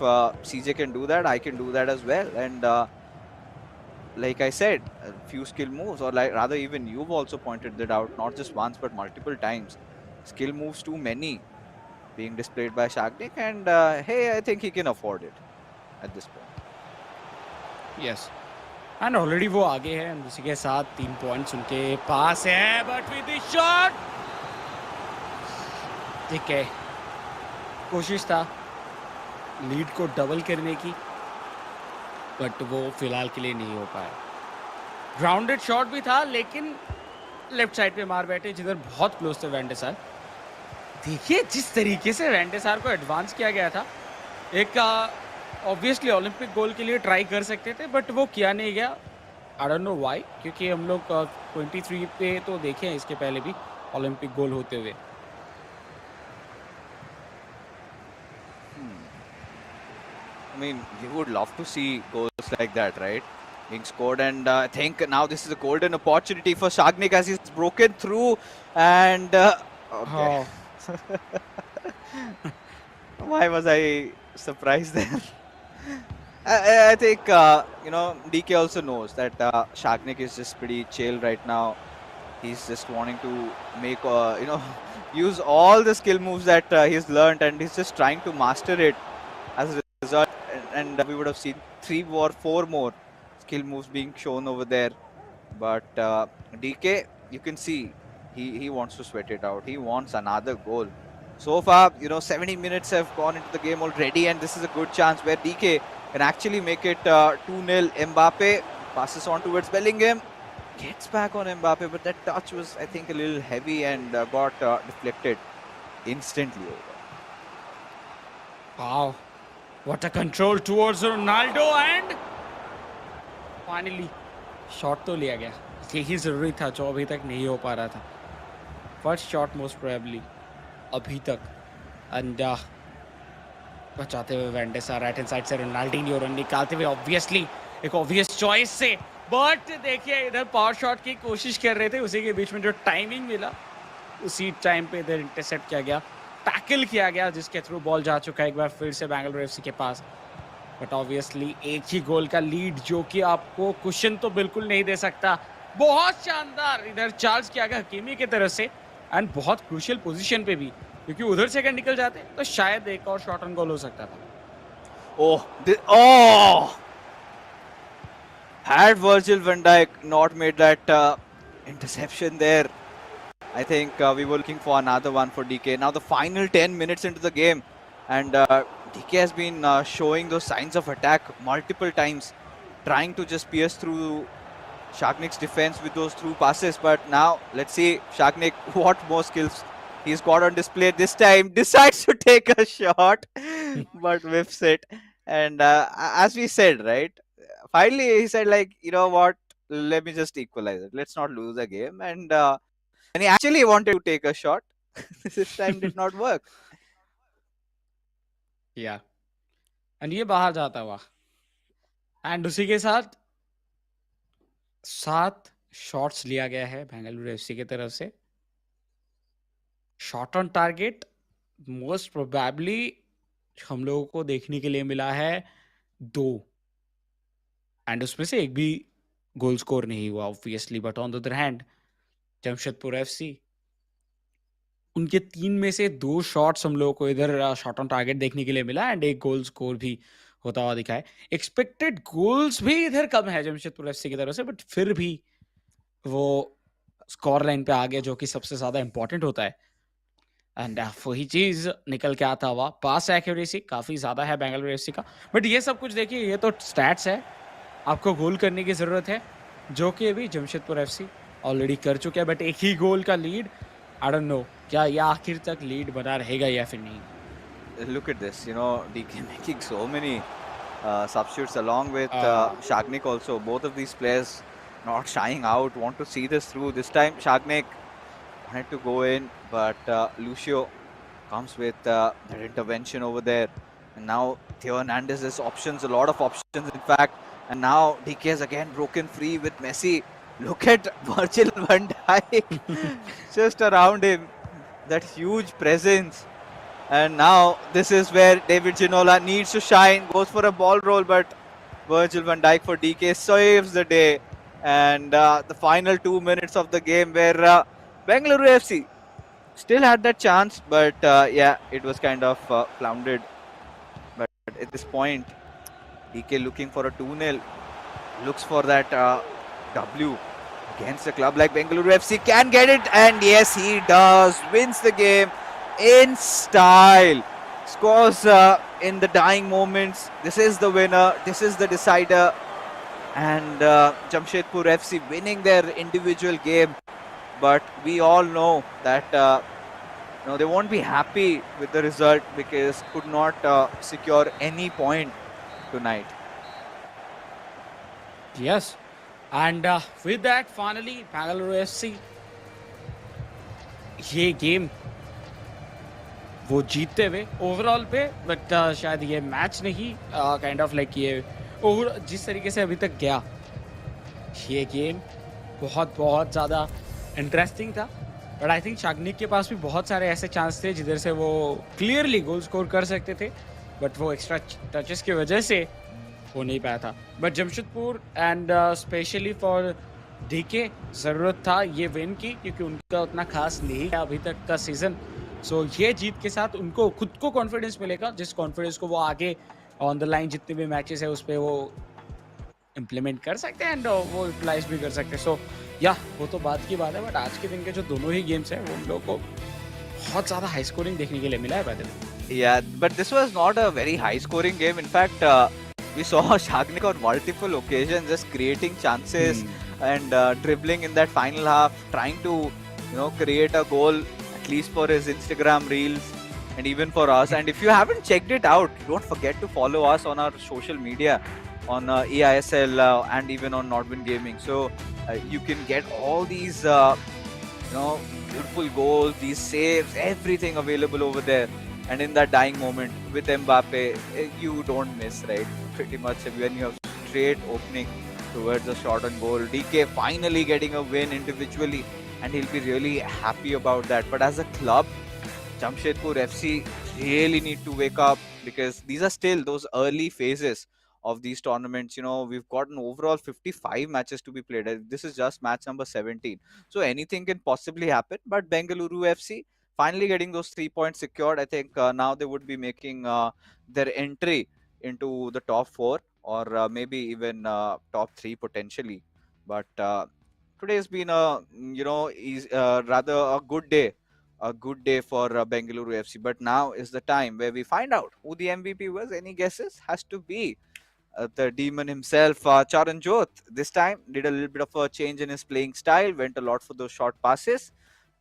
CJ can do that, I can do that as well. And like I said, a few skill moves, or like rather even you've also pointed that out, not just once but multiple times. Skill moves too many being displayed by Shagnik, and hey, I think he can afford it at this point. Yes and already वो आगे है and उसी के साथ 3 points उनके पास है but with the shot ठीक है कोशिश था लीड को डबल करने की बट वो फिलहाल के लिए नहीं हो पाया ग्राउंडेड शॉट भी था लेकिन लेफ्ट साइड पे मार बैठे जिधर बहुत क्लोज थे वेंडेसार देखिए जिस तरीके से वेंडेसार को एडवांस किया गया था एक ऑब्वियसली ओलंपिक गोल के लिए ट्राई कर सकते थे बट वो किया नहीं गया आई डोंट नो व्हाई क्योंकि हम लोग 23 पे तो देखे हैं इसके पहले भी ओलंपिक गोल होते हुए I mean, you would love to see goals like that, right? Being scored, and I think now this is a golden opportunity for Shagnik as he's broken through. And okay, why was I surprised there? I think DK also knows that Shagnik is just pretty chill right now. He's just wanting to make use all the skill moves that he's learned, and he's just trying to master it. As a result, and we would have seen 3 or 4 more skill moves being shown over there. But DK, you can see he wants to sweat it out. He wants another goal. So far, 70 minutes have gone into the game already, and this is a good chance where DK can actually make it 2-0. Mbappe passes on towards Bellingham, gets back on Mbappe, but that touch was, I think, a little heavy and got deflected instantly over. Wow, what a control towards Ronaldo and finally shot तो लिया गया यही ज़रूरी था जो अभी तक नहीं हो पा रहा था फर्स्ट शॉट मोस्ट प्रोबेबली अभी तक एंड बचाते हुए वेंडेसार राइट हैंड साइड से रोनाल्डिनियो रन निकालते हुए ऑब्वियसली एक ऑब्वियस चॉइस से बट देखिए इधर पावर शॉट की कोशिश कर रहे थे उसी के बीच में जो टाइमिंग मिला उसी टाइम पे इधर इंटरसेप्ट किया गया टैकल किया गया जिसके थ्रू बॉल जा चुका है एक बार फिर से बेंगलुरु एफसी के पास बट ऑब्वियसली एक ही गोल का लीड जो कि आपको क्वेश्चन तो बिल्कुल नहीं दे सकता बहुत शानदार इधर चार्ज किया गया हकीमी की तरफ से एंड बहुत क्रूशियल पोजीशन पे भी क्योंकि उधर से अगर निकल जाते तो शायद एक और शॉट ऑन गोल हो सकता था had Virgil van Dijk not made that interception there, I think we were looking for another one for DK. Now the final 10 minutes into the game, and DK has been showing those signs of attack multiple times, trying to just pierce through Shagnik's defense with those through passes. But now let's see Shagnik what more skills he's got on display this time. Decides to take a shot, but whiffs it. And as we said, right? Finally, he said, like, you know what? Let me just equalize it. Let's not lose the game. And he actually wanted to take a shot. This time did not work. या and ये बाहर जाता हुआ and उसी के साथ 7 shots लिया गया है बेंगलुरु एफसी की तरफ से shot on target most probably हम लोगों को देखने के लिए मिला है 2 एंड उसमें से एक भी गोल स्कोर नहीं हुआ obviously but on the other hand Jamshedpur FC उनके 3 में से 2 शॉट्स हम लोगों को इधर शॉट ऑन टारगेट देखने के लिए मिला एंड एक गोल स्कोर भी होता हुआ दिखा है एक्सपेक्टेड गोल्स भी इधर कम है जमशेदपुर एफसी की तरफ से बट फिर भी वो स्कोर लाइन पे आ गया जो कि सबसे ज्यादा इंपॉर्टेंट होता है एंड वही चीज निकल के आता हुआ पास एक्यूरेसी काफी ज्यादा है बेंगलुरु एफसी का बट ये सब कुछ देखिए ये तो स्टैट्स है आपको गोल करने की जरूरत है जो कि अभी जमशेदपुर एफसी ऑलरेडी कर चुके हैं बट एक ही गोल का लीड आई डोंट नो क्या ये आखिर तक लीड बना रहेगा या फिर नहीं Look at this, DK making so many substitutes along with Shagnik also. Both of these players not shying out, want to see this through. This time Shagnik wanted to go in, but Lucio comes with that intervention over there. And now Theo Hernandez has options, a lot of options in fact. And now DK has again broken free with Messi. Look at Virgil van Dijk just around him. That huge presence. And now this is where David Ginola needs to shine, goes for a ball roll, but Virgil van Dijk for DK saves the day. And the final 2 minutes of the game where Bengaluru FC still had that chance, but yeah, it was kind of floundered. But at this point, DK looking for a 2-0, looks for that W against a club like Bengaluru FC, can get it, and yes, he does, wins the game in style, scores in the dying moments. This is the winner, this is the decider, and Jamshedpur FC winning their individual game. But we all know that they won't be happy with the result because could not secure any point tonight. Yes. And with that, finally, Bengaluru FC ये game वो जीतते हुए overall पे, but शायद ये match नहीं, kind of like ये over जिस तरीके से अभी तक गया ये गेम बहुत बहुत ज़्यादा इंटरेस्टिंग था. बट आई थिंक शाग्निक के पास भी बहुत सारे ऐसे चांस थे जिधर से वो क्लियरली गोल स्कोर कर सकते थे, बट वो एक्स्ट्रा टचेस की वजह से हो नहीं पाया था. But Jamshedpur and specially for DK ज़रूरत था ये विन की, क्योंकि उनका उतना खास नहीं है अभी तक का सीज़न. सो ये जीत के साथ उनको खुद को कॉन्फिडेंस मिलेगा, जिस कॉन्फिडेंस को वो आगे ऑन द लाइन जितने भी मैचेस है उस पर वो इम्प्लीमेंट कर सकते हैं एंड वो यूटिलाइज भी कर सकते हैं. सो या वो तो बात की बात है, बट आज के दिन के जो दोनों ही गेम्स हैं वो हम लोग को बहुत ज़्यादा हाई स्कोरिंग देखने के लिए मिला है. Bye the way, Yeah, but this was not a very high-scoring game. In fact, we saw Shagnik on multiple occasions just creating chances and dribbling in that final half, trying to, create a goal at least for his Instagram reels and even for us. And if you haven't checked it out, don't forget to follow us on our social media on eISL and even on Nordwin Gaming. So you can get all these, beautiful goals, these saves, everything available over there. And in that dying moment with Mbappe, you don't miss, right? Pretty much when you have straight opening towards a shot on goal. DK finally getting a win individually, and he'll be really happy about that. But as a club, Jamshedpur FC really need to wake up, because these are still those early phases of these tournaments. We've got an overall 55 matches to be played. This is just match number 17. So anything can possibly happen. But Bengaluru FC finally getting those 3 points secured. I think now they would be making their entry into the top four, or maybe even top three potentially. But today's been rather a good day for Bengaluru FC. But now is the time where we find out who the MVP was. Any guesses? Has to be the demon himself, Charanjot. This time did a little bit of a change in his playing style, went a lot for those short passes,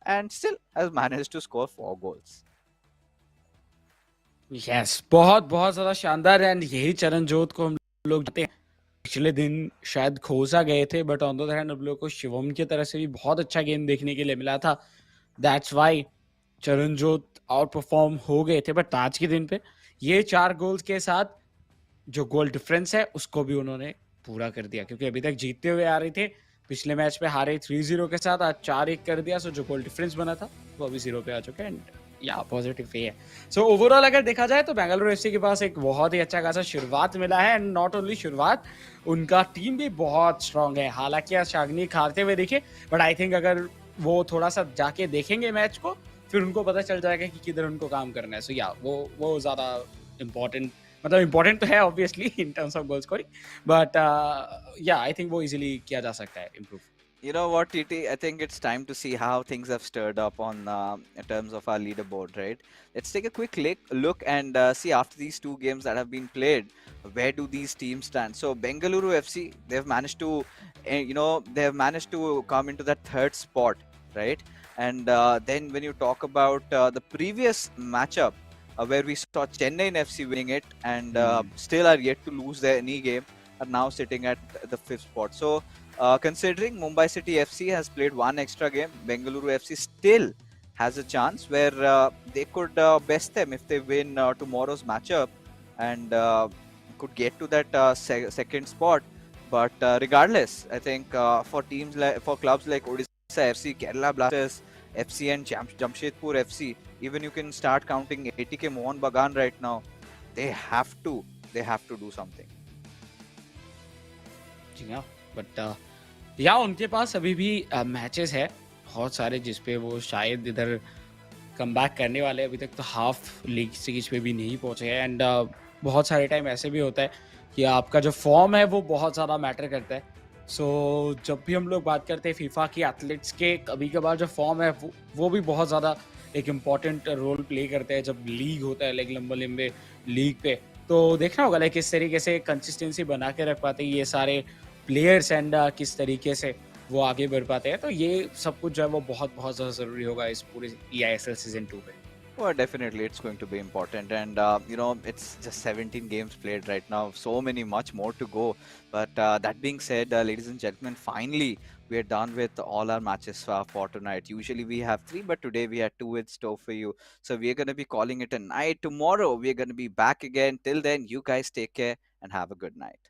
and still has managed to score 4 goals. Yes, बहुत बहुत ज़्यादा शानदार है. And यही चरणजोत को हम लोग जानते हैं. पिछले दिन शायद खोसा गए थे, but on the other hand हम लोग को शिवम की तरह से भी बहुत अच्छा गेम देखने के लिए मिला था. That's why Charanjot out perform हो गए थे. बट आज के दिन पे ये 4 गोल्स के साथ जो गोल डिफरेंस है उसको भी उन्होंने पूरा कर दिया, क्योंकि अभी तक जीतते हुए आ रहे थे. पिछले मैच पे हारे 3-0 के साथ, आज 4-1 कर दिया. सो जो गोल डिफरेंस बना था वो अभी 0 पे आ चुका है. एंड या पॉजिटिव वे है. सो ओवरऑल अगर देखा जाए तो बेंगलुरु एफसी के पास एक बहुत ही अच्छा खासा शुरुआत मिला है. एंड नॉट ओनली शुरुआत, उनका टीम भी बहुत स्ट्रांग है. हालांकि आज शाग्निक हारते हुए दिखे, बट आई थिंक अगर वो थोड़ा सा जाके देखेंगे मैच को, फिर उनको पता चल जाएगा कि किधर उनको काम करना है. सो या वो ज़्यादा इम्पोर्टेंट, मतलब इम्पोर्टेंट तो है obviously in terms of goal scoring, but या आई थिंक वो इजीली किया जा सकता है improve. You know what, TT? I think it's time to see how things have stirred up on in terms of our leaderboard, right? Let's take a quick look and see after these 2 games that have been played, where do these teams stand? So Bengaluru FC, they've managed to, they have managed to come into that 3rd spot, right? And then when you talk about the previous matchup, where we saw Chennai FC winning it and still are yet to lose their any game, are now sitting at the 5th spot. So considering Mumbai City FC has played 1 extra game, Bengaluru FC still has a chance where they could best them if they win tomorrow's matchup, and could get to that 2nd spot. But regardless, I think for clubs like Odisha FC, Kerala Blasters FC and Jamshedpur FC, Even you can start counting 80K Mohan Bagan right now. They have to, they have to do something. जी हाँ, but या उनके पास अभी भी matches है बहुत सारे जिसपे वो शायद इधर कम बैक करने वाले हैं। अभी तक तो हाफ लीग स्टेज पे भी नहीं पहुंचे हैं एंड बहुत सारे टाइम ऐसे भी होता है कि आपका जो फॉर्म है वो बहुत ज़्यादा मैटर करता है। सो जब भी हम लोग बात करते हैं फीफा की एथलीट्स के, कभी कभार जो फॉर्म है वो भी बहुत ज़्यादा एक इम्पॉर्टेंट रोल प्ले करते हैं जब लीग होता है, लाइक लंबे लंबे लीग पे। तो देखना होगा लाइक किस तरीके से कंसिस्टेंसी बना के रख पाते हैं ये सारे प्लेयर्स एंड किस तरीके से वो आगे बढ़ पाते हैं। तो ये सब कुछ जो है वो बहुत बहुत ज़्यादा ज़रूरी होगा इस पूरे ईआईएसएल सीजन 2 पे। Well, definitely, it's going to be important, and it's just 17 games played right now. So many, much more to go. But that being said, ladies and gentlemen, finally we are done with all our matches for tonight. Usually we have three, but today we had two in store for you. So we are going to be calling it a night. Tomorrow we are going to be back again. Till then, you guys take care and have a good night.